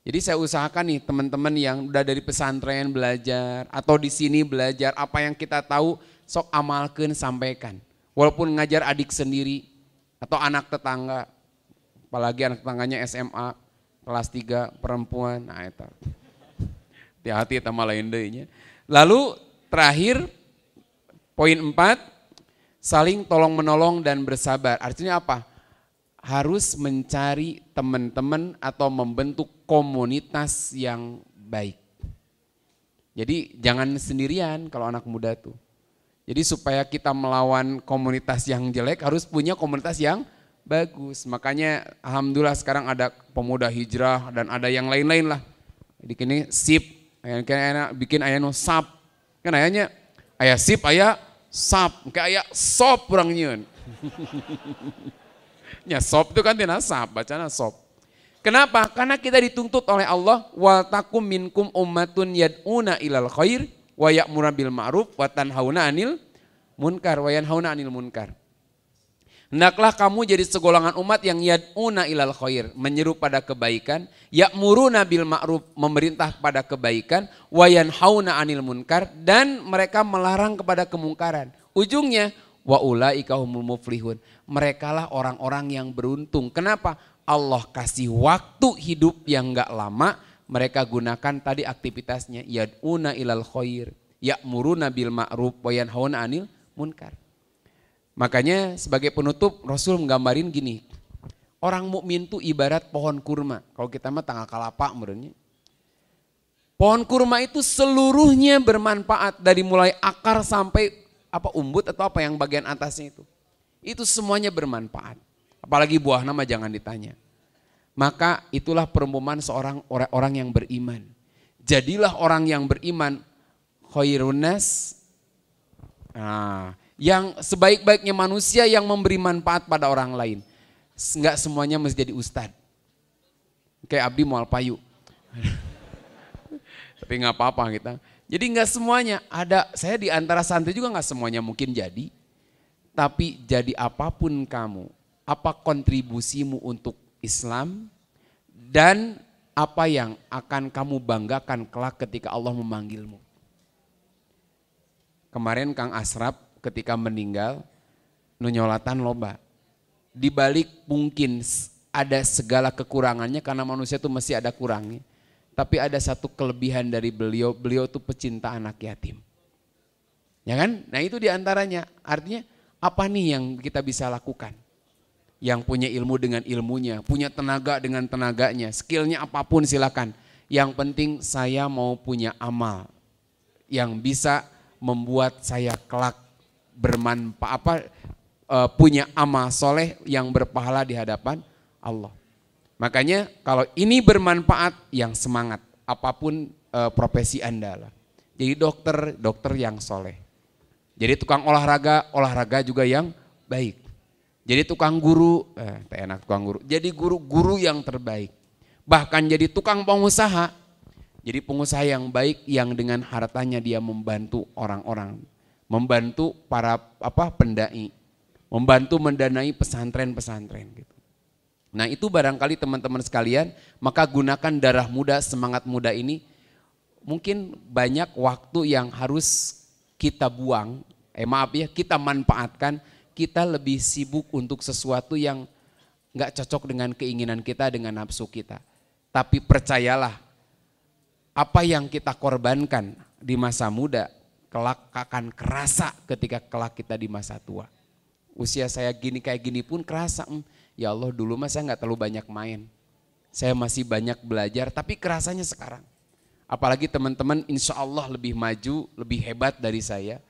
Jadi saya usahakan nih teman-teman yang udah dari pesantren belajar atau di sini belajar apa yang kita tahu sok amalkan sampaikan. Walaupun ngajar adik sendiri atau anak tetangga, apalagi anak tetangganya SMA kelas 3 perempuan, nah itu. Hati-hati sama lain deunya. Lalu terakhir poin 4, saling tolong menolong dan bersabar. Artinya apa? Harus mencari teman-teman atau membentuk komunitas yang baik. Jadi jangan sendirian kalau anak muda tuh. Jadi supaya kita melawan komunitas yang jelek harus punya komunitas yang bagus. Makanya alhamdulillah sekarang ada pemuda hijrah dan ada yang lain-lain lah. Jadi kini sip, bikin aya no sap. Kan ayahnya aya sip, aya sap, kayak aya sop urang nyieun. Ya sop itu kan tina sap, bacana sop. Kenapa? Karena kita dituntut oleh Allah, wal takum minkum ummatun yad'una ilal khair wa ya'muruna bil ma'ruf wa tanhauna 'anil munkar wa yanhauna 'anil munkar. Hendaklah kamu jadi segolongan umat yang yad'una ilal khair, menyeru pada kebaikan, ya'muruna bil ma'ruf, memerintah kepada kebaikan, wa yanhauna 'anil munkar, dan mereka melarang kepada kemungkaran. Ujungnya wa ulaika humul muflihun. Merekalah orang-orang yang beruntung. Kenapa? Allah kasih waktu hidup yang enggak lama, mereka gunakan tadi aktivitasnya yad'una ilal khair, ya'muruna bil ma'ruf wa yanhauna 'anil munkar. Makanya sebagai penutup Rasul menggambarin gini. Orang mukmin tuh ibarat pohon kurma. Kalau kita mah tanggal kalapa menurutnya. Pohon kurma itu seluruhnya bermanfaat dari mulai akar sampai umbut atau apa yang bagian atasnya itu. Itu semuanya bermanfaat. Apalagi buah nama jangan ditanya. Maka itulah perumpamaan seorang orang yang beriman. Jadilah orang yang beriman khairun nas. Yang sebaik-baiknya manusia yang memberi manfaat pada orang lain. Enggak semuanya mesti jadi ustad. Kayak Abdi Mual Payu. Tapi enggak apa-apa kita. Jadi enggak semuanya. Saya di antara santri juga enggak semuanya mungkin jadi. Tapi jadi apapun kamu, apa kontribusimu untuk Islam dan apa yang akan kamu banggakan kelak ketika Allah memanggilmu. Kemarin Kang Asraf ketika meninggal, nunyolatan loba. Di balik mungkin ada segala kekurangannya karena manusia itu masih ada kurangnya. Tapi ada satu kelebihan dari beliau itu pecinta anak yatim. Ya kan? Nah itu diantaranya, artinya apa nih yang kita bisa lakukan? Yang punya ilmu dengan ilmunya, punya tenaga dengan tenaganya, skillnya apapun silakan. Yang penting saya mau punya amal yang bisa membuat saya kelak bermanfaat, punya amal soleh yang berpahala di hadapan Allah. Makanya kalau ini bermanfaat, yang semangat apapun profesi Anda lah. Jadi dokter yang soleh. Jadi tukang olahraga juga yang baik. Jadi tukang guru, enak tukang guru. Jadi guru yang terbaik. Bahkan jadi tukang pengusaha. Jadi pengusaha yang baik yang dengan hartanya dia membantu orang-orang. Membantu para pendai. Membantu mendanai pesantren-pesantren gitu. Nah itu barangkali teman-teman sekalian, maka gunakan darah muda, semangat muda ini. Mungkin banyak waktu yang harus kita buang, kita manfaatkan, kita lebih sibuk untuk sesuatu yang gak cocok dengan keinginan kita, dengan nafsu kita. Tapi percayalah, apa yang kita korbankan di masa muda, kelak akan kerasa ketika kelak kita di masa tua. usia saya gini kayak gini pun kerasa, ya Allah dulu mah saya nggak terlalu banyak main. Saya masih banyak belajar, tapi kerasanya sekarang. Apalagi teman-teman insya Allah lebih maju, lebih hebat dari saya.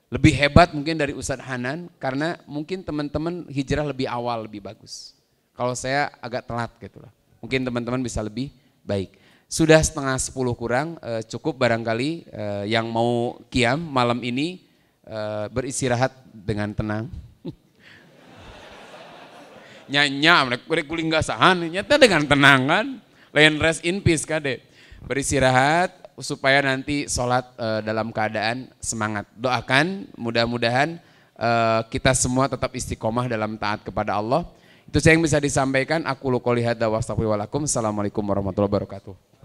Lebih hebat mungkin dari Ustadz Hanan, karena mungkin teman-teman hijrah lebih awal, lebih bagus. Kalau saya agak telat gitu lah. Mungkin teman-teman bisa lebih baik. Sudah setengah 10 kurang, cukup barangkali yang mau qiyam malam ini beristirahat dengan tenang. Nyanya, mereka kuling gasahan, nyata dengan tenang kan. Lain rest in peace kade. Beristirahat supaya nanti sholat dalam keadaan semangat. Doakan mudah-mudahan kita semua tetap istiqomah dalam taat kepada Allah. Itu saya yang bisa disampaikan. Aku qouli hadza wa astaghfiru lakum. Assalamualaikum warahmatullahi wabarakatuh.